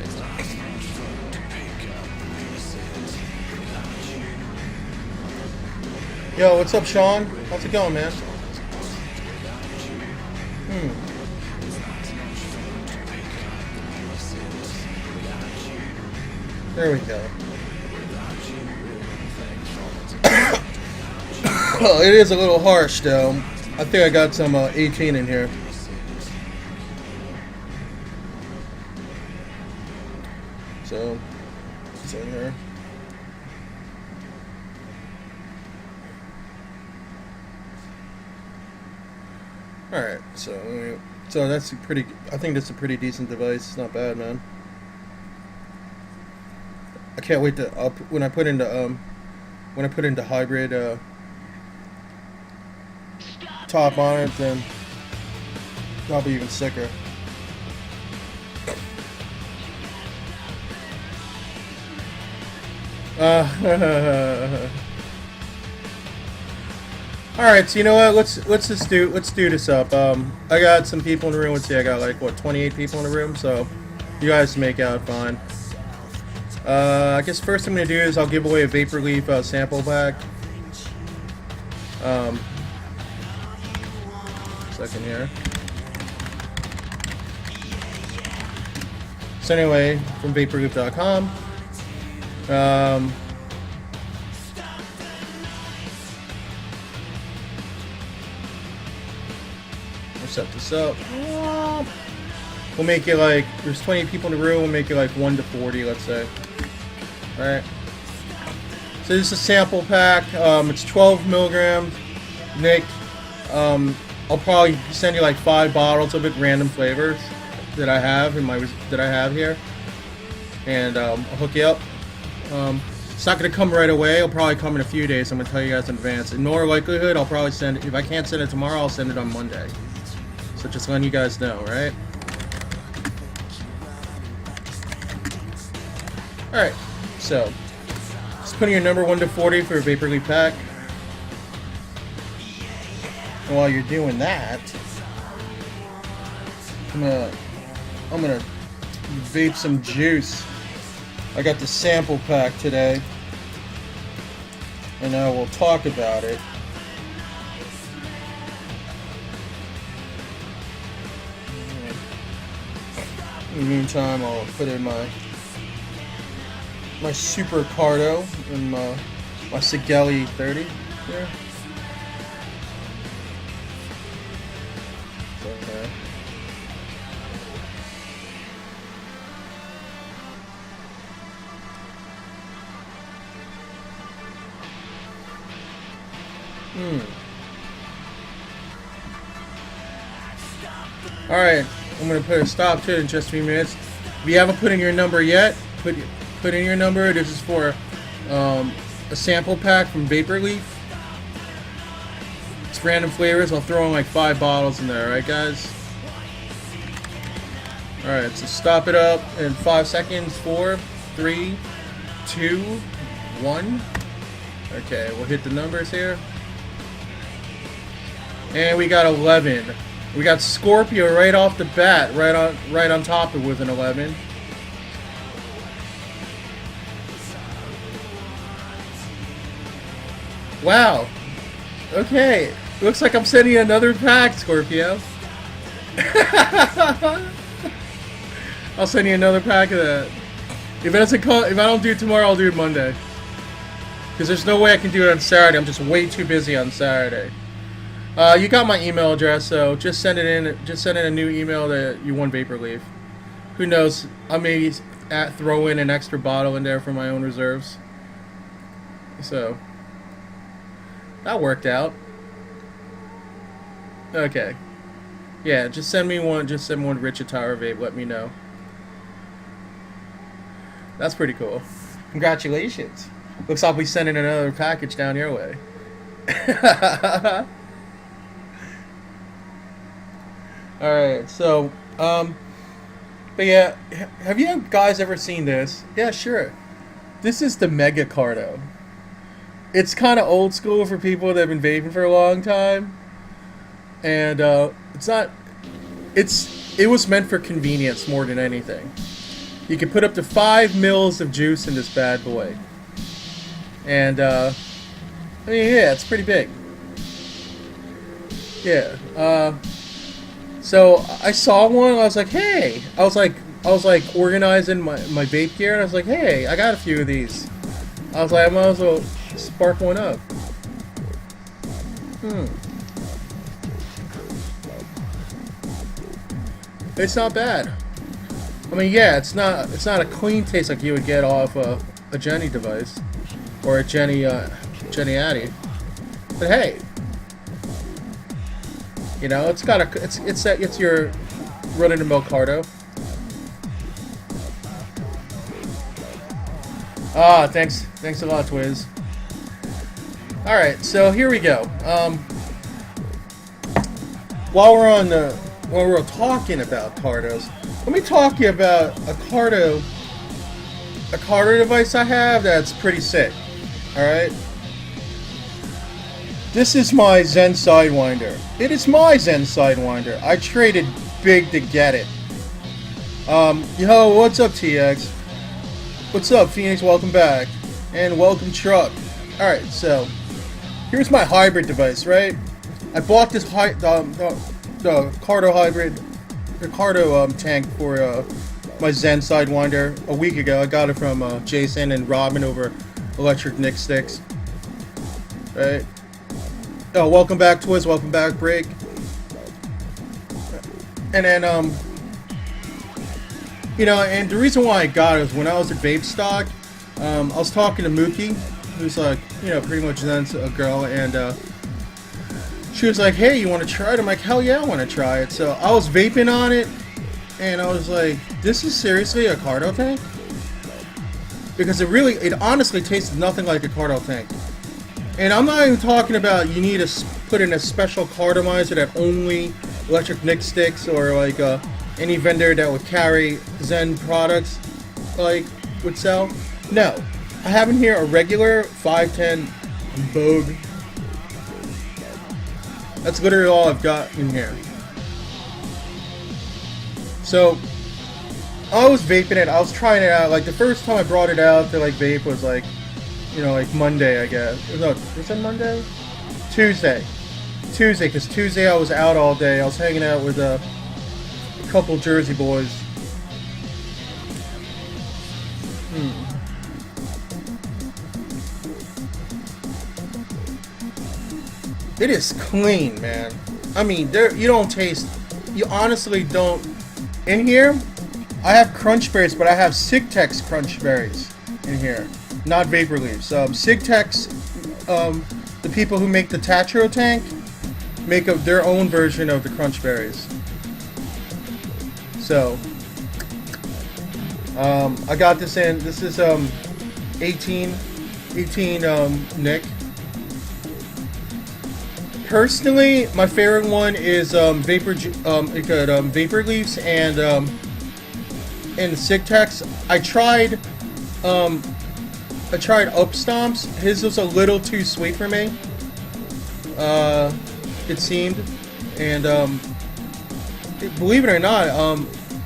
Yo, what's up, Sean? How's it going, man? There we go. Well, it is a little harsh, though. I think I got some 18 in here. So, it's in here. Alright, so that's I think that's a pretty decent device. It's not bad, man. I can't wait to when I put into hybrid top on it, then probably even sicker. All right, so you know what? Let's do this up. I got some people in the room. Let's see, I got like what 28 people in the room, so you guys make out fine. I guess first thing I'm gonna do is I'll give away a Vapor Leaf sample pack. Second here. So anyway, from vaporleaf.com. We'll set this up. We'll make it like, there's 20 people in the room, we'll make it like 1 to 40, let's say. Alright. So this is a sample pack. It's 12 milligrams. Nick, I'll probably send you like 5 bottles of it, random flavors that I have here. And I'll hook you up. It's not going to come right away. It'll probably come in a few days. I'm going to tell you guys in advance. In more likelihood, I'll probably send it. If I can't send it tomorrow, I'll send it on Monday. So just letting you guys know, right? Alright, so just putting your number 1 to 40 for a Vapor Leaf pack. And while you're doing that, I'm gonna vape some juice. I got the sample pack today. and I will talk about it. In the meantime, I'll put in my Super Carto and my Sigeli 30 here. Okay. Alright, I'm going to put a stop to it in just a few minutes. If you haven't put in your number yet, put in your number. This is for a sample pack from Vapor Leaf. It's random flavors. I'll throw in like 5 bottles in there, alright guys? Alright, so stop it up in 5 seconds. 4, 3, 2, 1. Okay, we'll hit the numbers here. And we got 11. We got Scorpio right off the bat, right on top of it with an 11. Wow. Okay. Looks like I'm sending you another pack, Scorpio. I'll send you another pack of that. If I don't do it tomorrow, I'll do it Monday. Because there's no way I can do it on Saturday. I'm just way too busy on Saturday. You got my email address, so just send it in. Just send in a new email that you won Vapor Leaf. Who knows? I may throw in an extra bottle in there for my own reserves. So that worked out. Okay. Yeah, just send me one. Just send one Richard Tower Vape. Let me know. That's pretty cool. Congratulations. Looks like we're sending another package down your way. Alright, so, but yeah, have you guys ever seen this? Yeah, sure. This is the Mega Carto. It's kind of old school for people that have been vaping for a long time. And, it was meant for convenience more than anything. You can put up to 5 mils of juice in this bad boy. And, I mean, yeah, it's pretty big. Yeah, so I saw one, I was like, hey, I was like organizing my vape gear, and I was like, hey, I got a few of these. I was like, I might as well spark one up. It's not bad. I mean, yeah, it's not a clean taste like you would get off a Jenny device or a Jenny Addy. But hey, you know, it's your run-of-the-mill Carto. Ah, thanks a lot, Twiz. All right, so here we go. While we're talking about Cartos, let me talk to you about a Carto device I have that's pretty sick. All right. This is my Zen Sidewinder. It is my Zen Sidewinder. I traded big to get it. Yo, what's up, TX? What's up, Phoenix? Welcome back. And welcome, Truck. Alright, so here's my hybrid device, right? I bought this the Carto hybrid, the Carto tank for my Zen Sidewinder a week ago. I got it from Jason and Robin over Electric Nick Sticks. Right? Oh, welcome back, Twiz. Welcome back, Break. And then, you know, and the reason why I got it was when I was at Vape Stock, I was talking to Mookie, who's like, you know, pretty much Zen's a girl, and she was like, hey, you want to try it? I'm like, hell yeah, I want to try it. So I was vaping on it, and I was like, this is seriously a Carto tank? Because it honestly tasted nothing like a Carto tank. And I'm not even talking about you need to put in a special cartomizer that only Electric Nick Sticks or like any vendor that would carry Zen products like would sell. No, I have in here a regular 510 Vogue. That's literally all I've got in here. So I was vaping it. I was trying it out. Like the first time I brought it out to like vape was like you know, like Monday, I guess. No, was it Monday? Tuesday, because Tuesday I was out all day. I was hanging out with a couple Jersey boys. It is clean, man. I mean, there you don't taste. You honestly don't. In here, I have crunch berries, but I have Sigtex crunch berries in here, not vapor leaves. Sigtex, the people who make the Carto Tank, make their own version of the crunch berries. So, I got this in. This is 18 Nick. Personally, my favorite one is vapor leaves and Sigtex. I tried Up Stomps. His was a little too sweet for me. It seemed, and believe it or not,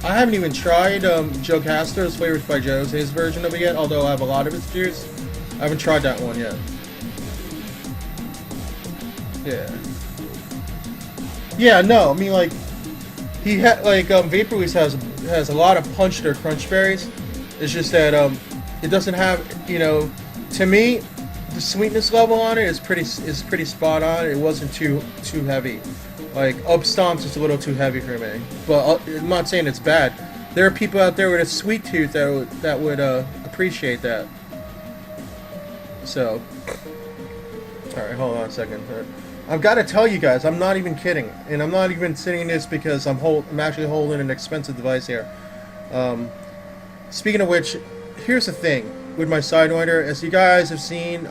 I haven't even tried Joe Castro's Flavors by Joe's, his version of it yet. Although I have a lot of his juice, I haven't tried that one yet. Yeah, no, I mean, like, he had, like, Vapor Leaves has a lot of punch to their crunch berries. It's just that, it doesn't have, you know, to me, the sweetness level on it is pretty spot on. It wasn't too heavy. Like, Up Stomps is a little too heavy for me. But I'm not saying it's bad. There are people out there with a sweet tooth that would appreciate that. So, alright, hold on a second. I've got to tell you guys, I'm not even kidding, and I'm not even saying this because I'm actually holding an expensive device here. Speaking of which, here's the thing with my Sidewinder. As you guys have seen,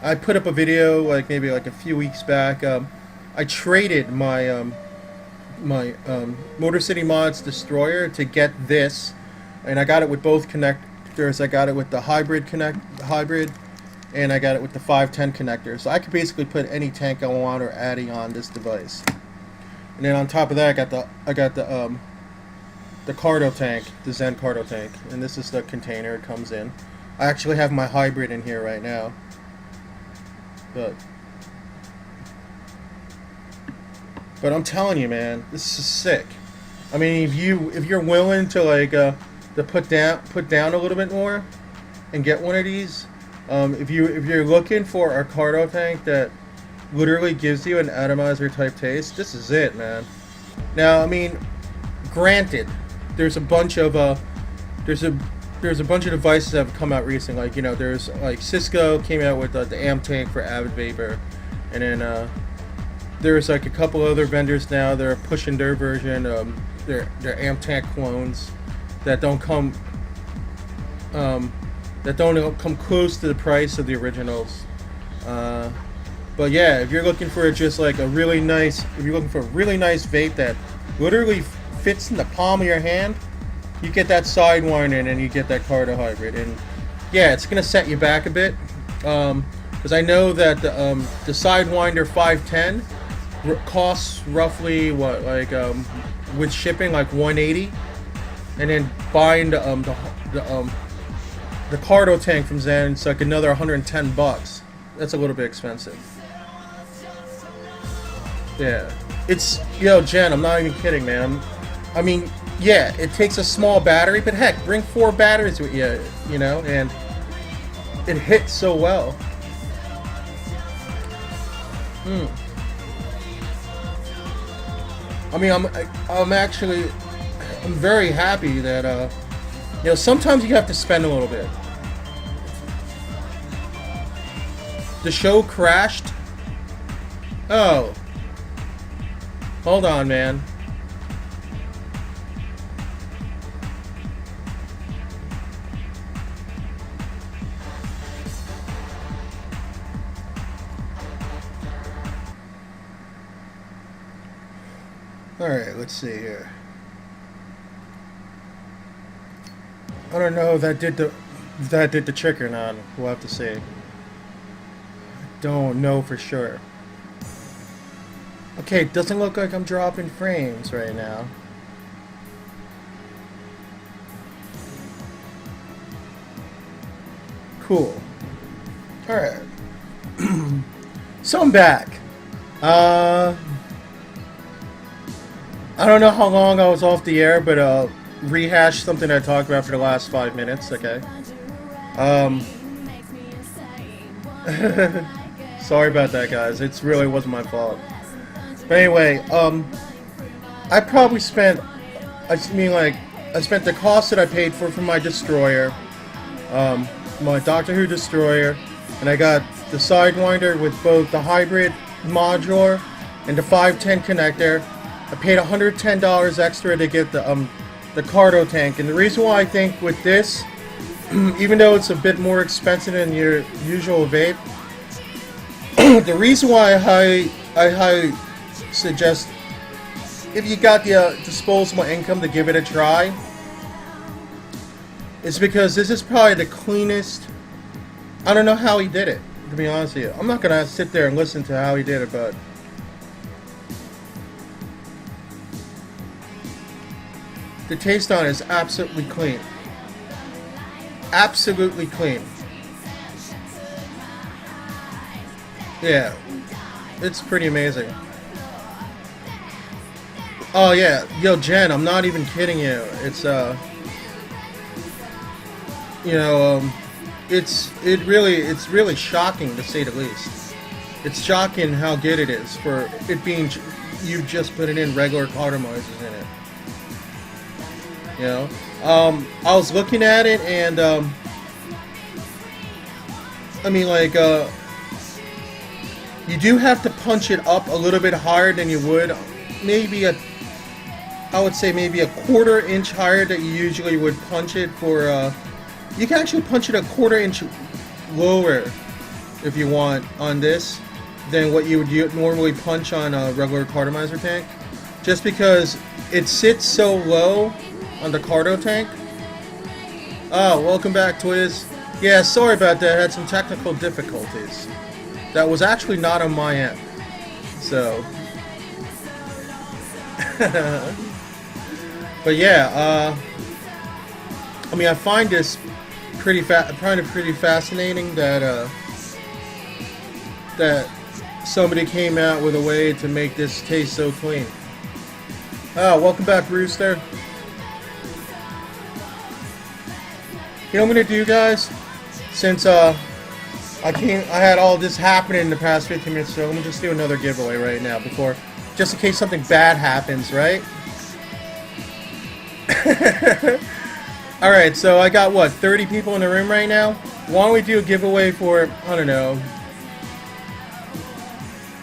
I put up a video maybe a few weeks back. I traded my Motor City Mods Destroyer to get this, and I got it with both connectors. I got it with the hybrid and I got it with the 510 connector. So I could basically put any tank I want or adding on this device. And then on top of that, I got the Carto Tank, the Zen Carto Tank, and this is the container it comes in. I actually have my hybrid in here right now, but I'm telling you, man, this is sick. I mean, if you're willing to to put down a little bit more and get one of these. If you're looking for a Carto Tank that literally gives you an atomizer type taste, this is it, man. Now, I mean, granted, there's a bunch of devices that have come out recently. Like, you know, there's Cisco came out with the Amp Tank for Avid Vapor, and then there's a couple other vendors now that are pushing their version, their Amp Tank clones that don't come close to the price of the originals. But yeah, if you're looking for just a really nice vape that literally fits in the palm of your hand, you get that Sidewinder and you get that Carto Hybrid. And yeah, it's gonna set you back a bit, because I know that the Sidewinder 510 costs roughly with shipping $180, and then buying the Carto Tank from Zen, it's another $110. That's a little bit expensive. Yeah, it's Jen, I'm not even kidding, man. I mean, yeah, it takes a small battery, but heck, bring 4 batteries with you, you know, and it hits so well. I mean, I'm very happy that sometimes you have to spend a little bit. The show crashed? Oh. Hold on, man. Alright, let's see here. I don't know if that did the trick or not. We'll have to see. Don't know for sure. Okay, it doesn't look like I'm dropping frames right now. Cool. Alright. So I'm back. I don't know how long I was off the air, but rehash something I talked about for the last 5 minutes, okay? Sorry about that, guys. It really wasn't my fault. But anyway, I probably spent, I spent the cost that I paid for my destroyer, my Doctor Who destroyer, and I got the Sidewinder with both the hybrid modular and the 510 connector. I paid $110 extra to get the Carto Tank, and the reason why I think with this, even though it's a bit more expensive than your usual vape, the reason why I highly suggest, if you got the disposable income, to give it a try, is because this is probably the cleanest. I don't know how he did it, to be honest with you. I'm not gonna sit there and listen to how he did it, but the taste on it is absolutely clean. Absolutely clean. Yeah, it's pretty amazing. Oh yeah, yo Jen, I'm not even kidding you. It's you know, it's really shocking, to say the least. It's shocking how good it is for it being you just put it in regular cartomizers in it. You know, I was looking at it, and I mean, like, you do have to punch it up a little bit higher than you would, maybe I would say maybe a 1/4 inch higher that you usually would punch it for. You can actually punch it a 1/4 inch lower if you want on this than what you would normally punch on a regular cartomizer tank, just because it sits so low on the Carto Tank. Oh, welcome back, Twiz. Yeah, sorry about that. I had some technical difficulties. That was actually not on my end. So, but yeah, I mean, I find this pretty fascinating that that somebody came out with a way to make this taste so clean. Oh, welcome back, Rooster. You know what I'm gonna do, guys? Since I had all this happening in the past 15 minutes, so let me just do another giveaway right now before, just in case something bad happens, right? All right, so I got what, 30 people in the room right now. Why don't we do a giveaway for, I don't know.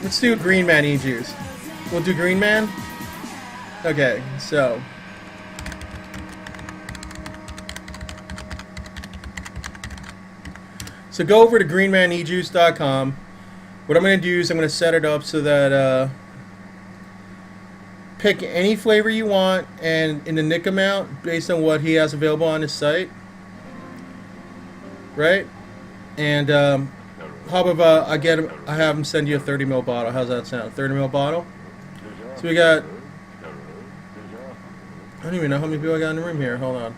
Let's do a Green Man e-juice. We'll do Green Man. Okay, so. So go over to greenmanejuice.com. What I'm going to do is I'm going to set it up so that pick any flavor you want and in the nick amount based on what he has available on his site. Right? And how about I have him send you a 30 ml bottle. How's that sound? 30 ml bottle? So we got, I don't even know how many people I got in the room here. Hold on.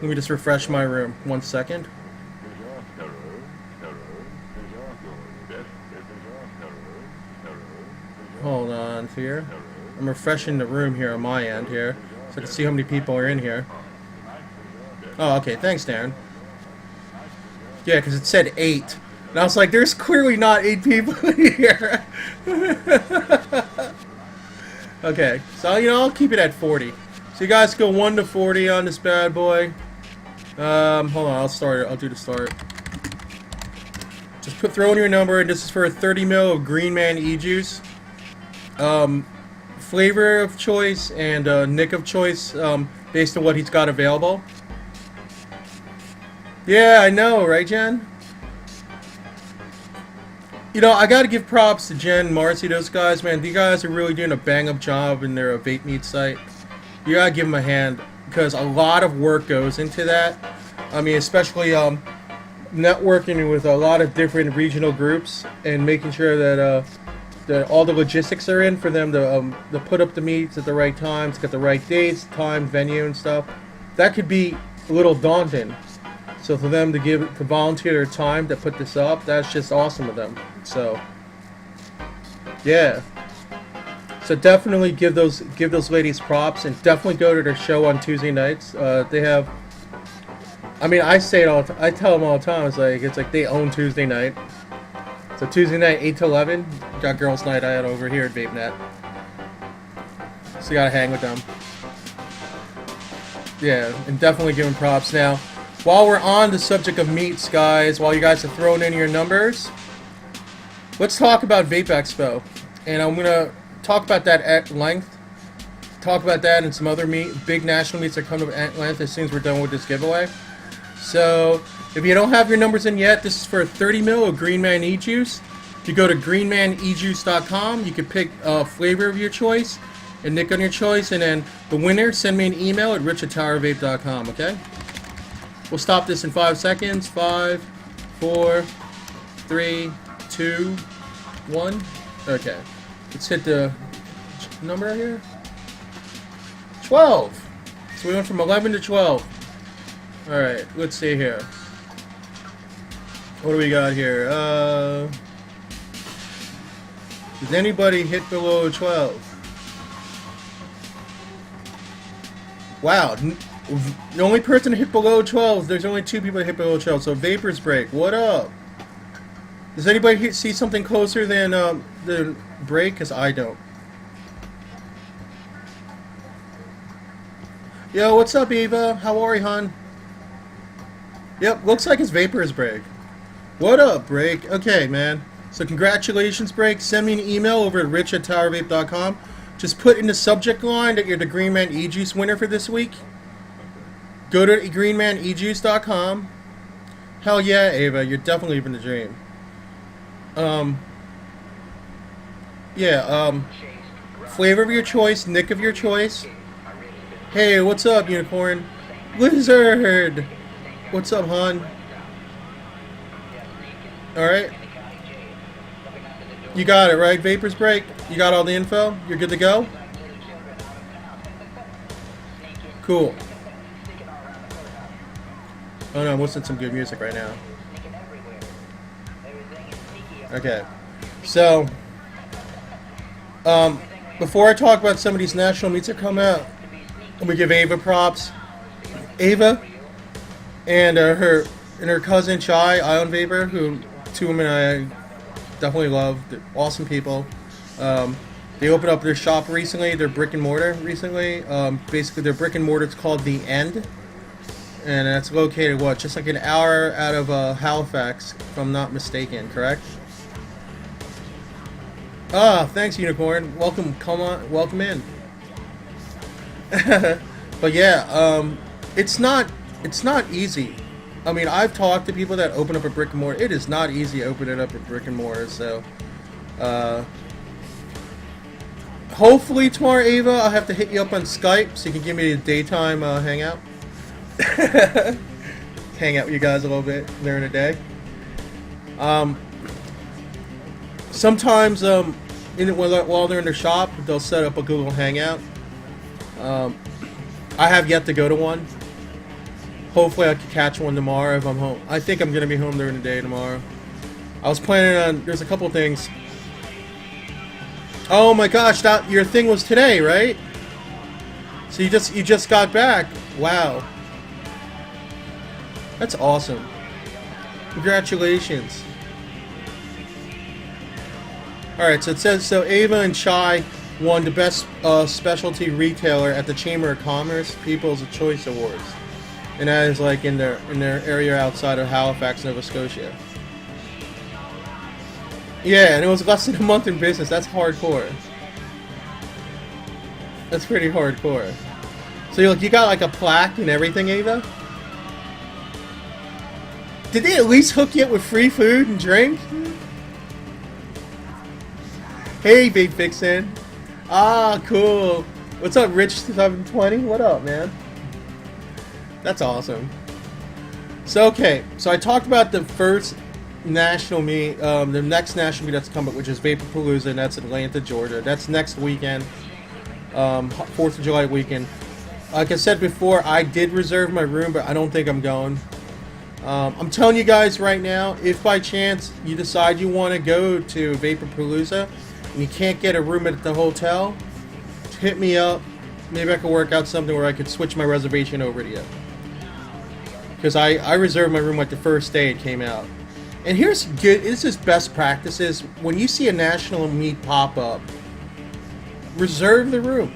Let me just refresh my room. 1 second. Hold on here. I'm refreshing the room here on my end here, so I can see how many people are in here. Oh, okay. Thanks, Darren. Yeah, because it said 8. And I was like, there's clearly not 8 people here. Okay, so, you know, I'll keep it at 40. So you guys go 1 to 40 on this bad boy. Hold on, I'll start it. I'll do the start. Just throw in your number, and this is for a 30 ml of Green Man e-juice. Flavor of choice and nick of choice based on what he's got available. Yeah, I know, right, Jen? You know, I gotta give props to Jen, Marcy, those guys, man. These guys are really doing a bang-up job in their Vape Meat site. You gotta give them a hand, because a lot of work goes into that. I mean, especially networking with a lot of different regional groups and making sure that all the logistics are in for them to put up the meats at the right times, get the right dates, time, venue, and stuff. That could be a little daunting. So for them to volunteer their time to put this up, that's just awesome of them. So yeah. So definitely give those ladies props, and definitely go to their show on Tuesday nights. They have, I mean, I say it all. I tell them all the time. It's like they own Tuesday night. So Tuesday night, 8 to 11, got girls' night out over here at VapeNet. So you gotta hang with them. Yeah, and definitely give them props. Now, while we're on the subject of meets, guys, while you guys are throwing in your numbers, let's talk about Vape Expo, and I'm gonna talk about that at length. Talk about that and some other big national meets that come to at length as soon as we're done with this giveaway. So, if you don't have your numbers in yet, this is for 30 mil of Green Man E-Juice. If you go to greenmanejuice.com, you can pick a flavor of your choice and nick on your choice, and then the winner, send me an email at rich@towervape.com, okay? We'll stop this in 5 seconds. 5, 4, 3, 2, 1. Okay. Let's hit the number here. 12. So we went from 11 to 12. Alright, let's see here. What do we got here? Does anybody hit below 12? Wow. The only person to hit below 12, there's only 2 people that hit below 12. So Vapors Break, what up? Does anybody see something closer than the break? Because I don't. Yo, what's up, Eva? How are you, hon? Yep, looks like it's Vapors Break. What up, Break? Okay, man. So congratulations, Break. Send me an email over at rich@towervape.com. Just put in the subject line that you're the Green Man E-Juice winner for this week. Go to greenmanejuice.com. Hell yeah, Ava, you're definitely living the dream. Flavor of your choice, nick of your choice. Hey, what's up, Unicorn? Lizard! What's up, hon? Alright. You got it, right? Vapors Break? You got all the info? You're good to go? Cool. Oh no, I'm listening to some good music right now. Okay. So, before I talk about some of these national meets that come out, let me give Ava props. Ava and her cousin Chai, Ion Vapor, who 2 women I definitely love. They're awesome people. They opened up their shop recently, their brick and mortar recently. Basically, their brick and mortar is called The End. And that's located, what, just like an hour out of Halifax, if I'm not mistaken, correct? Ah, thanks, Unicorn. Welcome, come on, welcome in. But yeah, it's not easy. I mean, I've talked to people that open up a brick and mortar. It is not easy opening up a brick and mortar. So, hopefully tomorrow, Ava, I'll have to hit you up on Skype so you can give me a daytime hangout. Hang out with you guys a little bit during the day. Sometimes, while they're in their shop, they'll set up a Google Hangout. I have yet to go to one. Hopefully I can catch one tomorrow if I'm home. I think I'm going to be home during the day tomorrow. I was planning on, there's a couple things. Oh my gosh, your thing was today, right? So you just got back. Wow. That's awesome. Congratulations. Alright, so it says, so Ava and Chai won the best specialty retailer at the Chamber of Commerce People's Choice Awards. And that is like in their area outside of Halifax, Nova Scotia. Yeah, and it was less than a month in business. That's hardcore. That's pretty hardcore. So you got like a plaque and everything, Ava? Did they at least hook you up with free food and drink? Hey, Vape Vixen. Ah, cool. What's up, Rich720? What up, man? That's awesome. So, okay. So, I talked about the first national meet, the next national meet that's coming, which is Vaporpalooza, and that's Atlanta, Georgia. That's next weekend. 4th of July weekend. Like I said before, I did reserve my room, but I don't think I'm going. I'm telling you guys right now, if by chance you decide you want to go to Vaporpalooza and you can't get a room at the hotel, hit me up. Maybe I could work out something where I could switch my reservation over to you. Because I reserved my room like the first day it came out. And here's good, this is best practices. When you see a national meet pop up, reserve the room.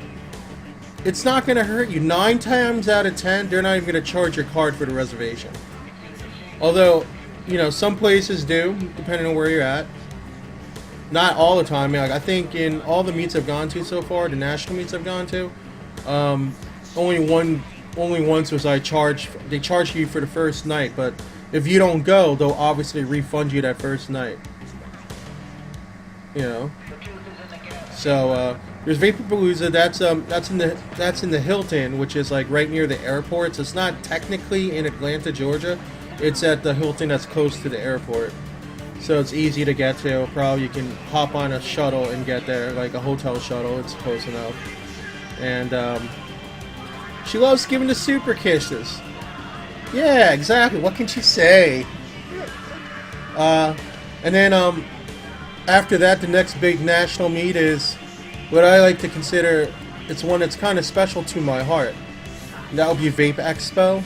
It's not going to hurt you. 9 times out of 10, they're not even going to charge your card for the reservation. Although, you know, some places do, depending on where you're at. Not all the time. I think in all the meets I've gone to so far, the national meets I've gone to, only once was they charge you for the first night. But if you don't go, they'll obviously refund you that first night. You know. So there's Vaporpalooza. That's in the Hilton, which is like right near the airport. So it's not technically in Atlanta, Georgia. It's at the Hilton that's close to the airport. So it's easy to get to. Probably you can hop on a shuttle and get there, like a hotel shuttle. It's close enough. And she loves giving the super kisses. Yeah, exactly. What can she say? And then after that, the next big national meet is what I like to consider. It's one that's kind of special to my heart. That will be Vape Expo.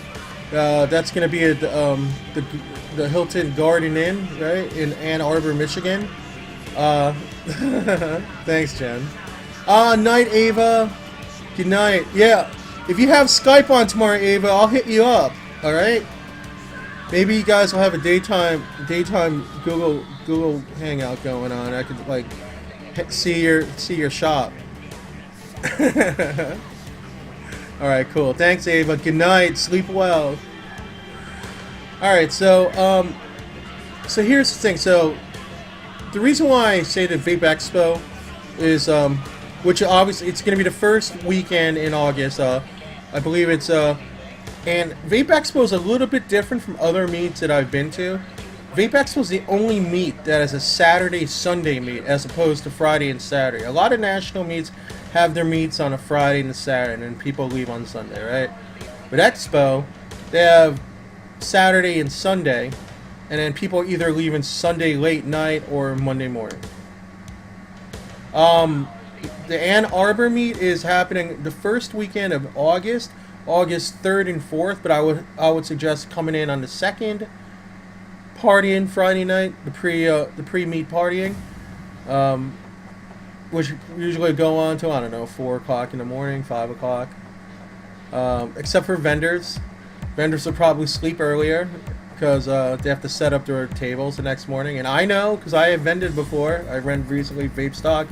That's going to be at the Hilton Garden Inn, right, in Ann Arbor, Michigan. Thanks, Jen. Night, Ava. Good night. Yeah, if you have Skype on tomorrow, Ava, I'll hit you up. All right. Maybe you guys will have a daytime Google Hangout going on. I could like see your shop. All right, cool. Thanks, Ava. Good night. Sleep well. All right, so here's the thing. So the reason why I say the Vape Expo is which obviously it's going to be the first weekend in August. I believe it's and Vape Expo is a little bit different from other meets that I've been to. Vape Expo is the only meet that is a Saturday-Sunday meet as opposed to Friday and Saturday. A lot of national meets have their meets on a Friday and a Saturday, and people leave on Sunday, right? But Expo, they have Saturday and Sunday, and then people either leaving Sunday late night or Monday morning. The Ann Arbor meet is happening the first weekend of August 3rd and 4th, but I would suggest coming in on the 2nd, partying Friday night, the pre-meet partying, which usually go on till, I don't know, 4 o'clock in the morning, 5 o'clock. Except for vendors. Vendors will probably sleep earlier because they have to set up their tables the next morning. And I know because I have vended before. I rented recently Vape Stock,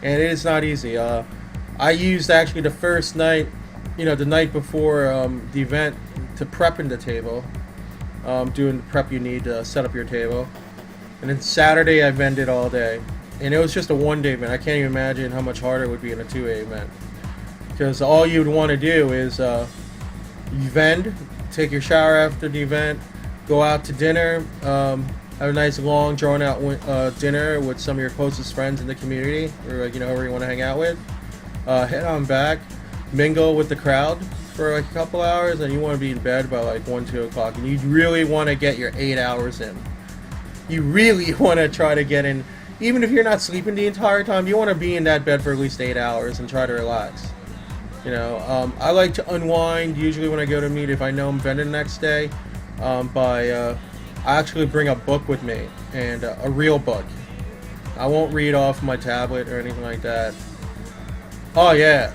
and it is not easy. I used actually the first night, the night before the event, to prep in the table, doing the prep you need to set up your table. And then Saturday I vended all day. And it was just a one-day event. I can't even imagine how much harder it would be in a two-day event. Because all you'd want to do is you vend, take your shower after the event, go out to dinner, have a nice long drawn-out dinner with some of your closest friends in the community, or whoever you want to hang out with. Head on back, mingle with the crowd for like a couple hours, and you want to be in bed by like 1, 2 o'clock. And you really want to get your 8 hours in. You really want to try to get in. Even if you're not sleeping the entire time, you want to be in that bed for at least 8 hours and try to relax. I like to unwind usually when I go to meet if I know I'm vending the next day. I actually bring a book with me, and a real book. I won't read off my tablet or anything like that. Oh yeah.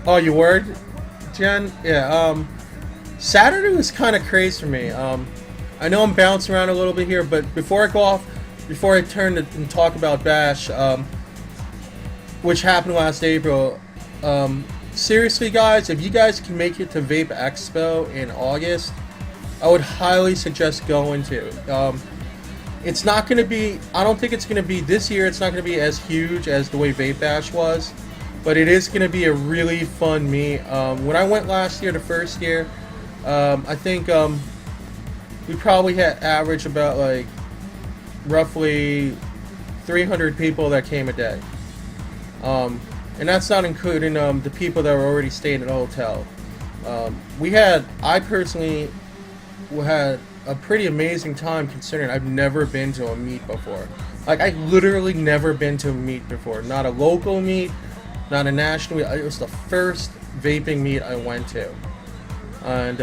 Oh, you word, Jen? Yeah. Saturday was kind of crazy for me. I know I'm bouncing around a little bit here, but before I turn and talk about Bash, which happened last April, seriously guys, if you guys can make it to Vape Expo in August, I would highly suggest going to. It's not going to be, I don't think it's going to be, this year it's not going to be as huge as the way Vape Bash was, but it is going to be a really fun meet. When I went last year, the first year, I think we probably had average about like roughly 300 people that came a day. And that's not including the people that were already staying at the hotel. I personally had a pretty amazing time considering I've never been to a meet before. Like, I literally never been to a meet before. Not a local meet, not a national meet. It was the first vaping meet I went to. And,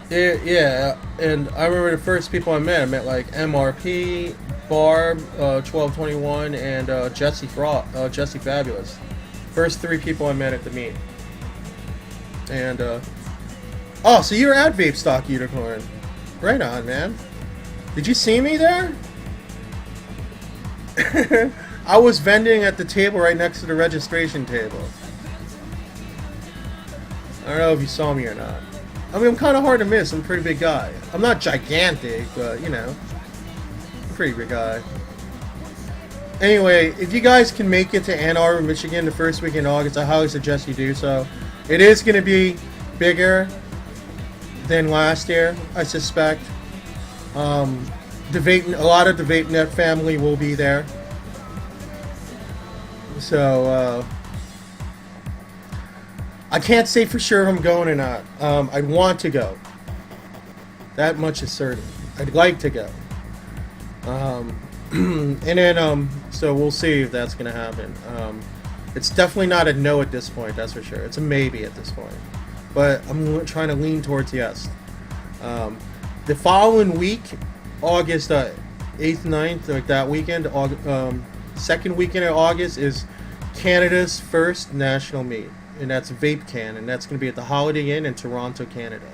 yeah, and I remember the first people I met like MRP, Barb, 1221, and Jesse Fabulous. First 3 people I met at the meet. And, oh, so you were at Vape Stock Unicorn. Right on, man. Did you see me there? I was vending at the table right next to the registration table. I don't know if you saw me or not. I mean, I'm kind of hard to miss. I'm a pretty big guy. I'm not gigantic, but, you know, I'm a pretty big guy. Anyway, if you guys can make it to Ann Arbor, Michigan the first week in August, I highly suggest you do so. It is going to be bigger than last year, I suspect. A lot of the VapeNet family will be there. So, I can't say for sure if I'm going or not. I'd want to go. That much is certain. I'd like to go. And then, so we'll see if that's going to happen. It's definitely not a no at this point, that's for sure. It's a maybe at this point. But I'm trying to lean towards yes. The following week, August 8th, 9th, like that weekend, second weekend of August is Canada's first national meet. And that's Vape Can, and that's going to be at the Holiday Inn in Toronto, Canada.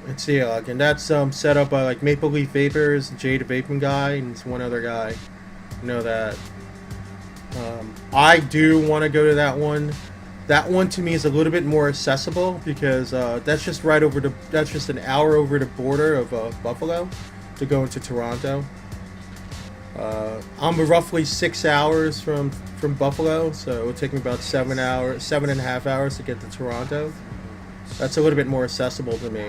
Let's see, and that's set up by like Maple Leaf Vapors, Jay the Vaping Guy, and one other guy. You know that. I do want to go to that one. That one to me is a little bit more accessible because that's just that's just an hour over the border of Buffalo to go into Toronto. I'm roughly 6 hours from Buffalo, so it would take me about 7.5 hours to get to Toronto. That's a little bit more accessible to me.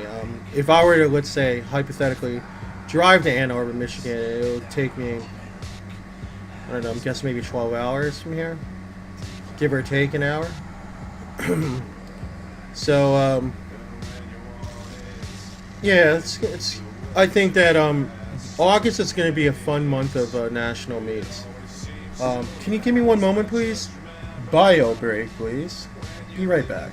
If I were to, let's say, hypothetically, drive to Ann Arbor, Michigan, it would take me, I don't know, I'm guessing maybe 12 hours from here, give or take an hour. So, yeah, it's. I think that August is going to be a fun month of national meets. Can you give me one moment, please? Bio break, please. Be right back.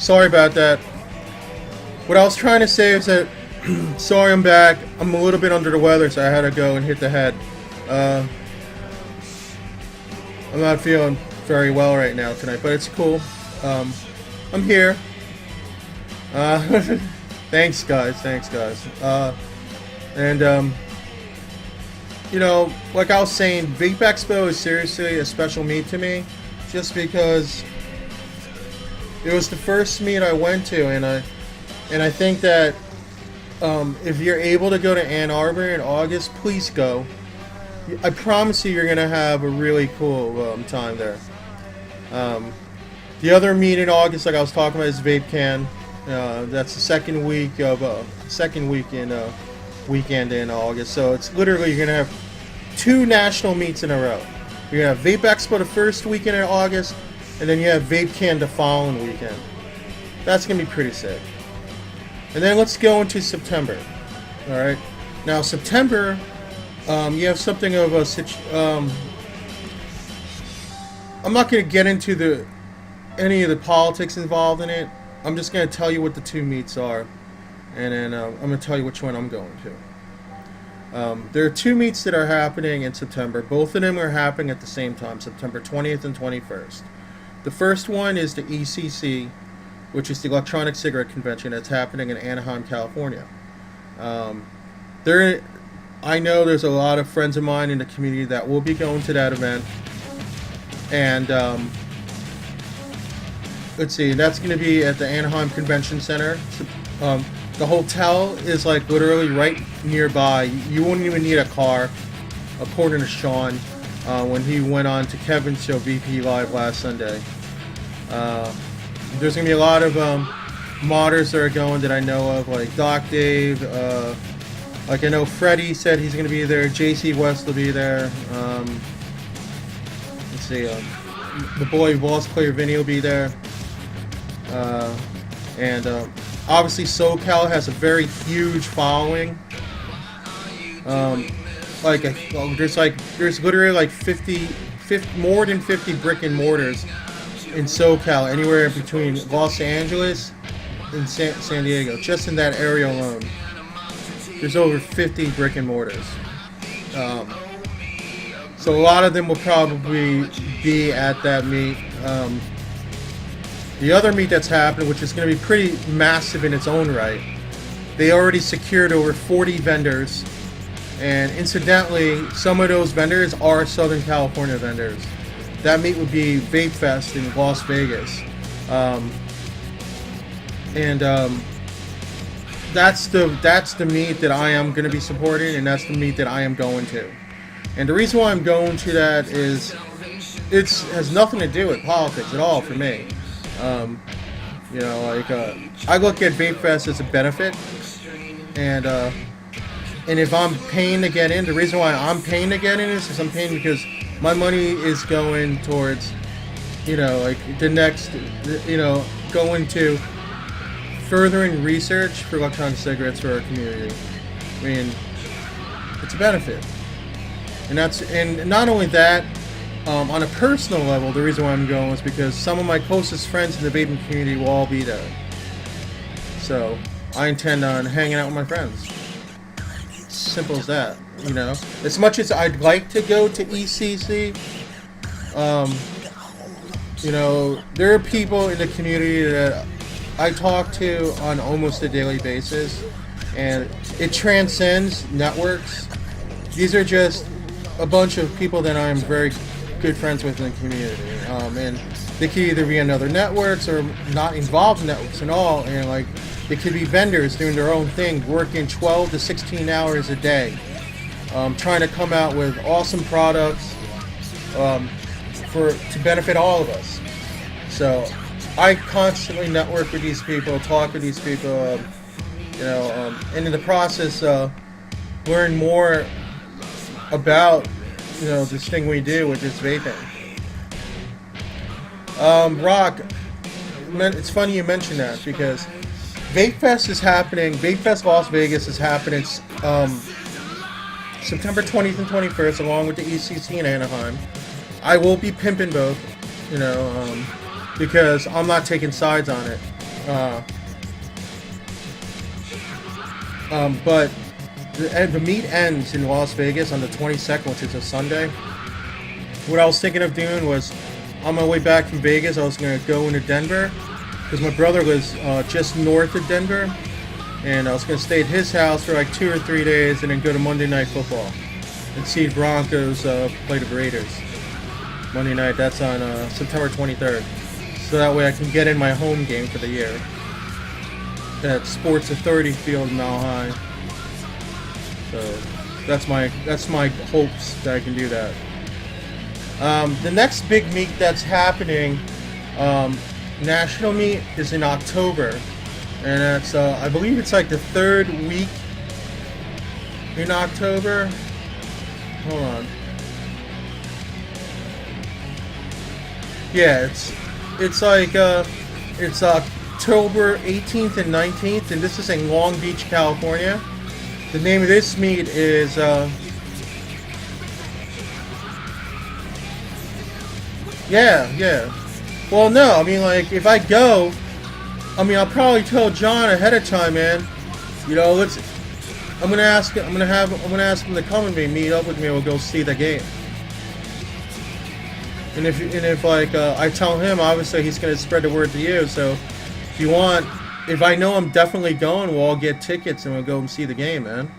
sorry about that. What I was trying to say is that, sorry I'm back. I'm a little bit under the weather, so I had to go and hit the head. I'm not feeling very well right now tonight, but it's cool. I'm here. Thanks guys. You know, like I was saying, Vape Expo is seriously a special meet to me, just because it was the first meet I went to, and I think that if you're able to go to Ann Arbor in August, please go. I promise you, you're gonna have a really cool time there. The other meet in August, like I was talking about, is Vape Can. That's the second weekend in August. So it's literally, you're gonna have 2 national meets in a row. You're gonna have Vape Expo the first weekend in August, and then you have Vape Can the following weekend. That's gonna be pretty sick. And then let's go into September. All right. Now September, you have something of a I'm not gonna get into any of the politics involved in it. I'm just gonna tell you what the 2 meets are, and then I'm gonna tell you which one I'm going to. There are 2 meets that are happening in September. Both of them are happening at the same time, September 20th and 21st. The first one is the ECC, which is the Electronic Cigarette Convention that's happening in Anaheim, California. I know there's a lot of friends of mine in the community that will be going to that event. And let's see, that's going to be at the Anaheim Convention Center. The hotel is like literally right nearby. You wouldn't even need a car, according to Sean, when he went on to Kevin's show VP Live last Sunday. There's going to be a lot of modders that are going that I know of, like Doc Dave, like I know Freddie said he's going to be there, JC West will be there, let's see, the boy Boss Player Vinny will be there, and obviously SoCal has a very huge following. There's literally like 50 more than 50 brick and mortars in SoCal, anywhere between Los Angeles and San Diego. Just in that area alone, there's over 50 brick and mortars. So a lot of them will probably be at that meet. The other meet that's happening, which is going to be pretty massive in its own right, they already secured over 40 vendors, and incidentally, some of those vendors are Southern California vendors. That meet would be Vape Fest in Las Vegas, that's the meet that I am going to be supporting, and that's the meet that I am going to. And the reason why I'm going to that is it has nothing to do with politics at all for me. You know, like I look at Vape Fest as a benefit, and if I'm paying to get in, the reason why I'm paying to get in is because I'm paying because my money is going towards, you know, like the next, you know, going to furthering research for electronic cigarettes for our community. I mean, it's a benefit, and not only that. On a personal level, the reason why I'm going is because some of my closest friends in the vaping community will all be there. So I intend on hanging out with my friends. Simple as that, you know. As much as I'd like to go to ECC, you know, there are people in the community that I talk to on almost a daily basis, and it transcends networks. These are just a bunch of people that I'm very good friends with in the community, and they could either be on other networks or not involved in networks at all, and like it could be vendors doing their own thing, working 12 to 16 hours a day, trying to come out with awesome products to benefit all of us. So I constantly network with these people, talk with these people, you know, and in the process learn more about, you know, this thing we do with this vaping. Rock, it's funny you mention that because Vape Fest is happening. Vape Fest Las Vegas is happening September 20th and 21st, along with the ECC in Anaheim. I will be pimping both, you know, because I'm not taking sides on it. But the meet ends in Las Vegas on the 22nd, which is a Sunday. What I was thinking of doing was, on my way back from Vegas, I was going to go into Denver, because my brother lives just north of Denver, and I was going to stay at his house for like 2 or 3 days, and then go to Monday Night Football and see Broncos play the Raiders. Monday night, that's on September 23rd. So that way I can get in my home game for the year at Sports Authority Field in Mile High. So that's my hopes that I can do that. The next big meet that's happening, national meet, is in October, and that's I believe it's like the 3rd week in October. Hold on. Yeah, it's like it's October 18th and 19th, and this is in Long Beach, California. The name of this meet is yeah. Well, no, I mean, like, if I go, I mean, I'll probably tell John ahead of time, man. You know, I'm gonna ask him to come and meet up with me. We'll go see the game. And if like I tell him, obviously he's gonna spread the word to you. So if you want, if I know I'm definitely going, we'll all get tickets and we'll go and see the game, man.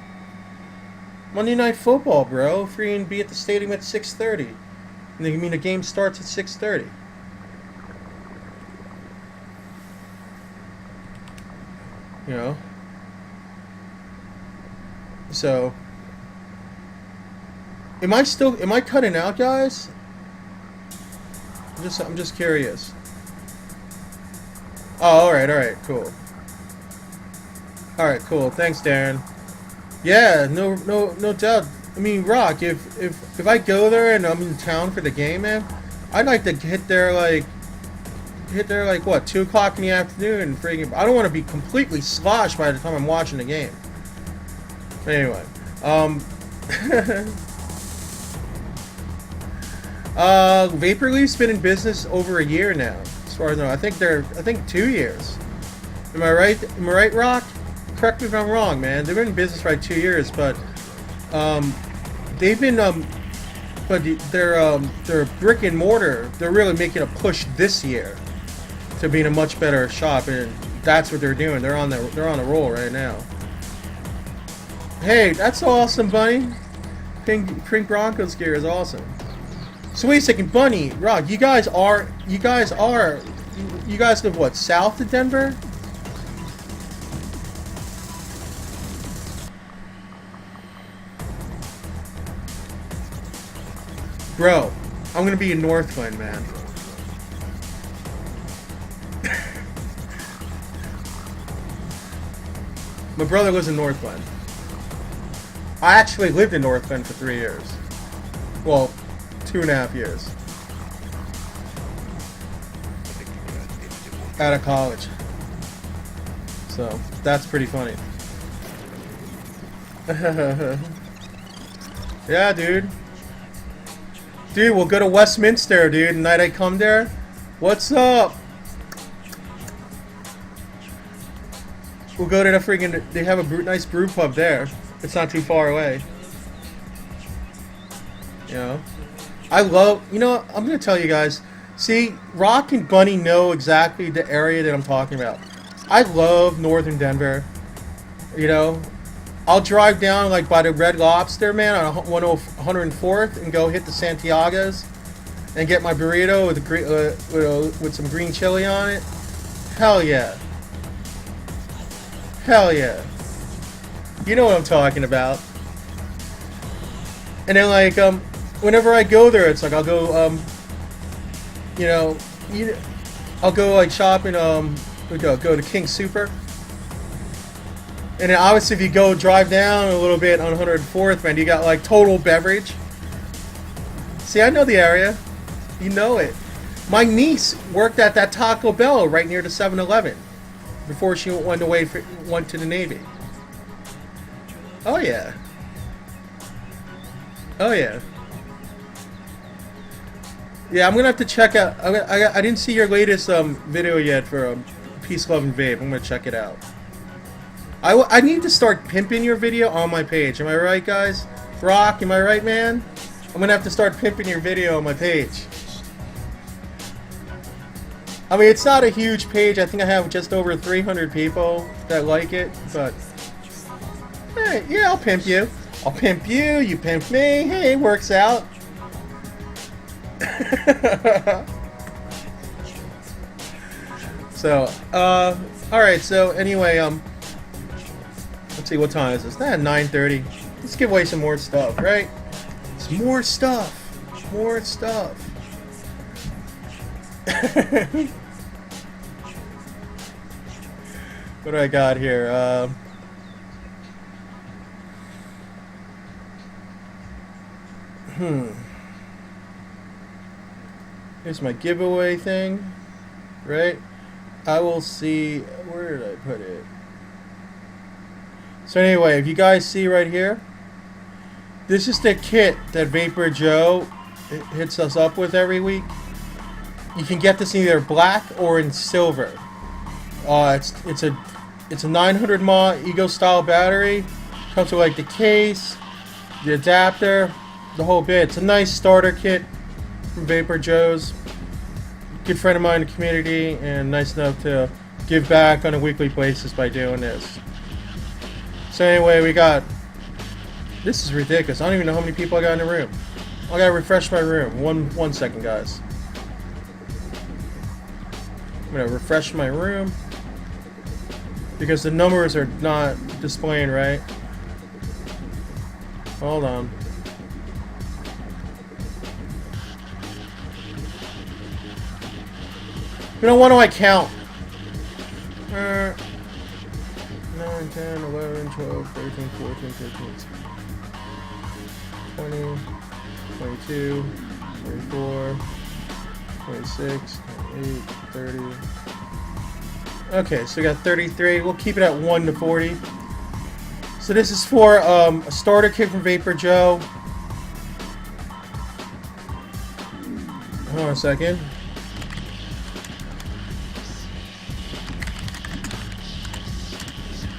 Monday Night Football, bro. Free and be at the stadium at 6:30. And I mean the game starts at 6:30. You know. So, am I cutting out, guys? I'm just curious. Oh, all right, cool. All right, cool. Thanks, Darren. Yeah, no doubt. I mean, Rock, if I go there and I'm in town for the game, man, I'd like to hit there like what, 2 o'clock in the afternoon and freaking. I don't want to be completely sloshed by the time I'm watching the game. Anyway, Vapor Leaf's been in business over a year now, as far as I know. I think 2 years. Am I right, Rock? Correct me if I'm wrong, man. They've been in business for like 2 years, but they've been but they're brick and mortar. They're really making a push this year to being a much better shop, and that's what they're doing. They're on the roll right now. Hey, that's awesome, Bunny. Pink Broncos gear is awesome. So wait a second, Bunny, Rock, you guys live what, south of Denver? Bro, I'm gonna be in Northland, man. My brother lives in Northland. I actually lived in Northland for 3 years. Well, 2.5 years. Out of college. So, that's pretty funny. Yeah, dude. Dude, we'll go to Westminster, dude, the night I come there. What's up? We'll go to the friggin', they have a nice brew pub there. It's not too far away. You know? I'm gonna tell you guys. See, Rock and Bunny know exactly the area that I'm talking about. I love northern Denver. You know? I'll drive down like by the Red Lobster, man, on 104th and go hit the Santiago's and get my burrito with some green chili on it. Hell yeah. Hell yeah. You know what I'm talking about. And then like whenever I go there, it's like I'll go I'll go like shopping go to King Super. And then obviously if you go drive down a little bit on 104th, man, you got like Total Beverage. See, I know the area. You know it. My niece worked at that Taco Bell right near the 7-Eleven before she went to the Navy. Oh yeah. Oh yeah. Yeah, I'm gonna have to check out. I didn't see your latest video yet for Peace, Love, and Vape. I'm gonna check it out. I need to start pimping your video on my page. Am I right, guys? Rock, am I right, man? I'm gonna have to start pimping your video on my page. I mean, it's not a huge page. I think I have just over 300 people that like it, but hey, yeah, I'll pimp you. I'll pimp you, you pimp me. Hey, it works out. So, alright, so anyway, let's see, what time is this? 9:30. Let's give away some more stuff, right? It's more stuff. More stuff. What do I got here? Here's my giveaway thing, right? I will see, where did I put it? So anyway, if you guys see right here, this is the kit that Vapor Joe hits us up with every week. You can get this in either black or in silver. It's a 900 mAh Ego style battery. Comes with like the case, the adapter, the whole bit. It's a nice starter kit from Vapor Joe's. Good friend of mine in the community, and nice enough to give back on a weekly basis by doing this. So anyway, we got, this is ridiculous. I don't even know how many people I got in the room. I gotta refresh my room. One second, guys. I'm gonna refresh my room because the numbers are not displaying right. Hold on. You know, what do I count? 9, 10, 11, 12, 13, 14, 15, 20, 22, 24, 26, 28, 30. Okay, so we got 33. We'll keep it at 1 to 40. So this is for a starter kit from Vapor Joe. Hold on a second.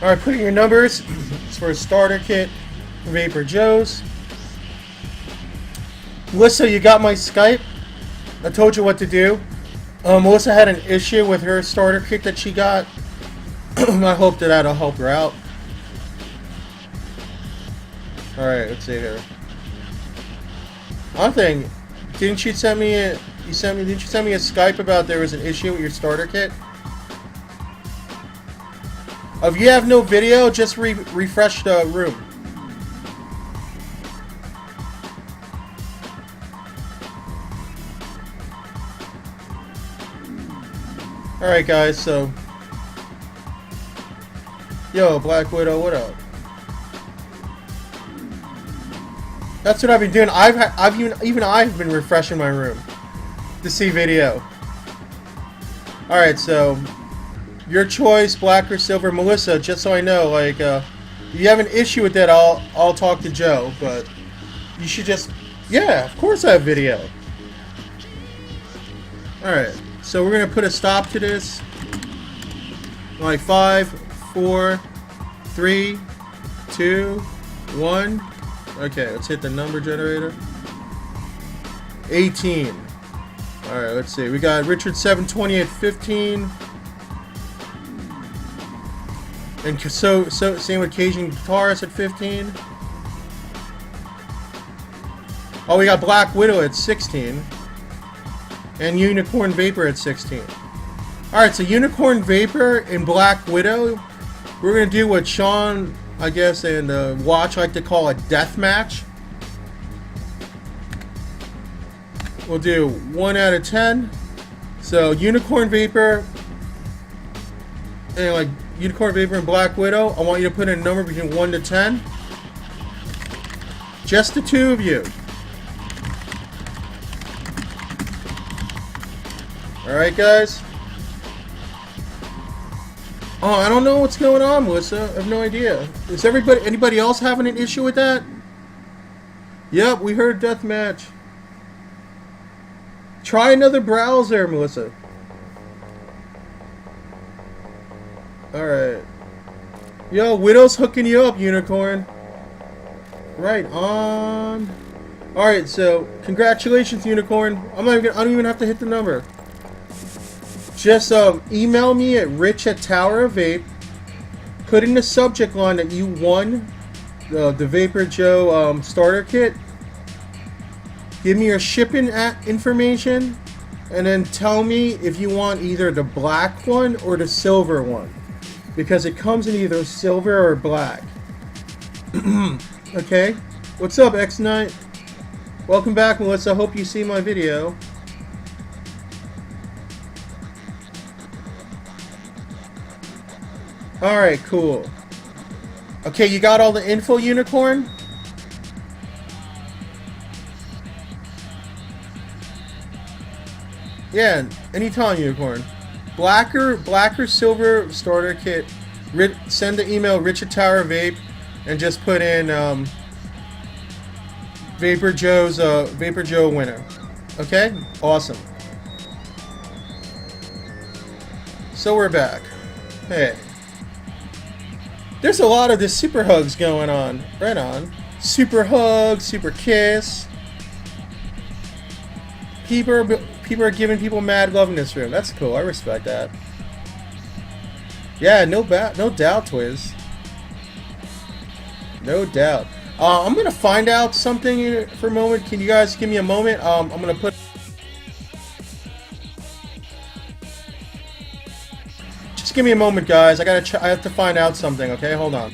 Alright, put in your numbers. It's for a starter kit from Vapor Joe's. Melissa, you got my Skype? I told you what to do. Melissa had an issue with her starter kit that she got. I hope that that'll help her out. Alright, let's see here. One thing, didn't you send me a Skype about there was an issue with your starter kit? If you have no video, just refresh the room. Alright guys, so yo, Black Widow, what up? That's what I've been doing. I've been refreshing my room to see video. Alright, so your choice, black or silver. Melissa, just so I know, like, if you have an issue with that, I'll talk to Joe, but you should just, yeah, of course I have video. Alright, so we're gonna put a stop to this. Like 5, 4, 3, 2, 1. Okay, let's hit the number generator. 18. Alright, let's see. We got Richard 720 at 15. And so same with Cajun Guitarist at 15. Oh, we got Black Widow at 16. And Unicorn Vapor at 16. Alright, so Unicorn Vapor and Black Widow, we're going to do what Sean, I guess, and Watch like to call a death match. We'll do 1 out of 10. So Unicorn Vapor and like Unicorn Vapor and Black Widow, I want you to put in a number between 1 to 10. Just the two of you. Alright guys. Oh, I don't know what's going on, Melissa. I have no idea. Is anybody else having an issue with that? Yep, we heard deathmatch. Try another browser, Melissa. Alright. Yo, Widow's hooking you up, Unicorn. Right on. Alright, so congratulations, Unicorn. I don't even have to hit the number. Just email me at rich@towerofvape. Put in the subject line that you won the Vapor Joe starter kit. Give me your shipping information, and then tell me if you want either the black one or the silver one, because it comes in either silver or black. Okay, what's up, X-Knight? Welcome back, Melissa. Hope you see my video. Alright, cool. Okay, you got all the info, Unicorn? Yeah, anytime, Unicorn. Black or silver starter kit. Send the email Richard Tower Vape and just put in Vapor Joe winner. Okay? Awesome. So we're back. Hey. There's a lot of the super hugs going on. Right on. Super hug, super kiss. People are giving people mad love in this room. That's cool. I respect that. Yeah, no doubt, Twiz. No doubt. I'm gonna find out something for a moment. Can you guys give me a moment? I'm gonna put. Just give me a moment, guys. I have to find out something. Okay, hold on.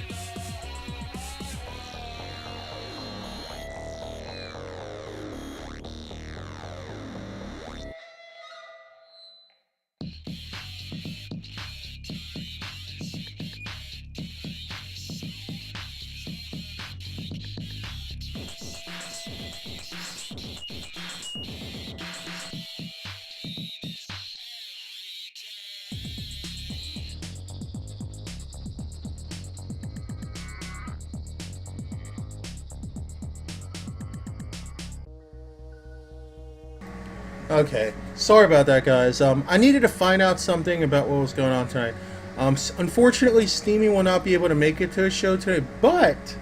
Okay, sorry about that, guys. I needed to find out something about what was going on tonight. Unfortunately, Steamy will not be able to make it to a show today, but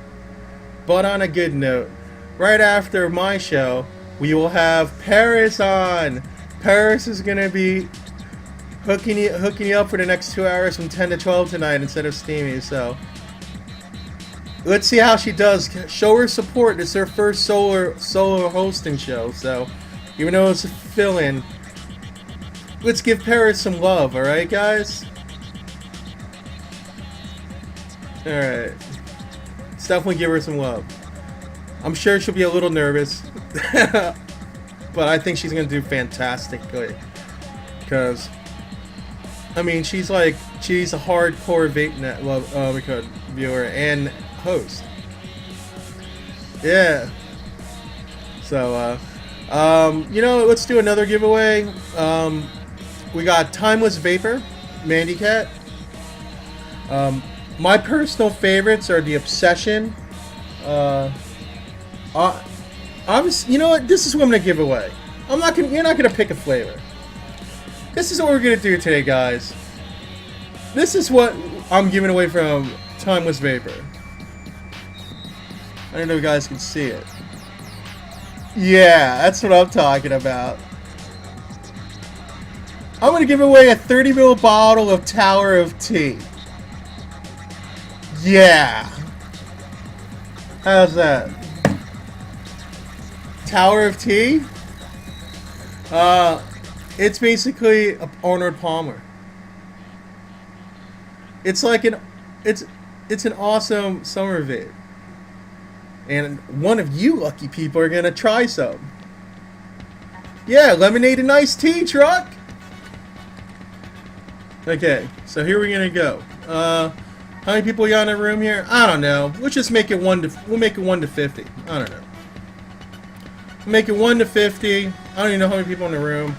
on a good note, right after my show, we will have Paris on. Paris is gonna be hooking you up for the next 2 hours from 10 to 12 tonight instead of Steamy. So let's see how she does. Show her support. It's her first solo hosting show, so. Even though it's a fill-in, let's give Paris some love, alright, guys? Alright. Let's definitely give her some love. I'm sure she'll be a little nervous, but I think she's going to do fantastically. Because, I mean, she's a hardcore Vape viewer and host. Yeah. So, you know, let's do another giveaway. We got Timeless Vapor, Mandy Cat. My personal favorites are the Obsession. You know what? This is what I'm gonna give away. You're not gonna pick a flavor. This is what we're gonna do today, guys. This is what I'm giving away from Timeless Vapor. I don't know if you guys can see it. Yeah, that's what I'm talking about. I'm going to give away a 30 ml bottle of Tower of Tea. Yeah. How's that? Tower of Tea? It's basically an Arnold Palmer. It's like it's an awesome summer vape. And one of you lucky people are going to try some. Yeah, lemonade and iced tea, truck. Okay, so here we're going to go. How many people are in the room here? I don't know. Let's just make it we'll make it 1 to 50. I don't know. We'll make it 1 to 50. I don't even know how many people in the room,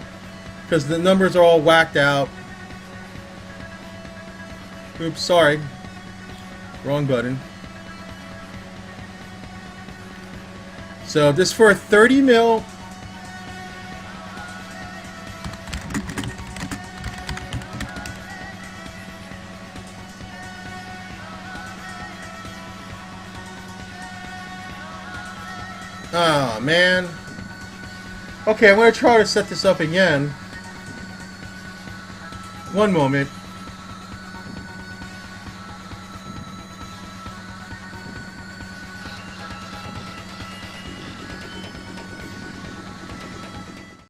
because the numbers are all whacked out. Oops, sorry. Wrong button. So this for a 30 ml. man. Okay, I'm gonna try to set this up again. One moment.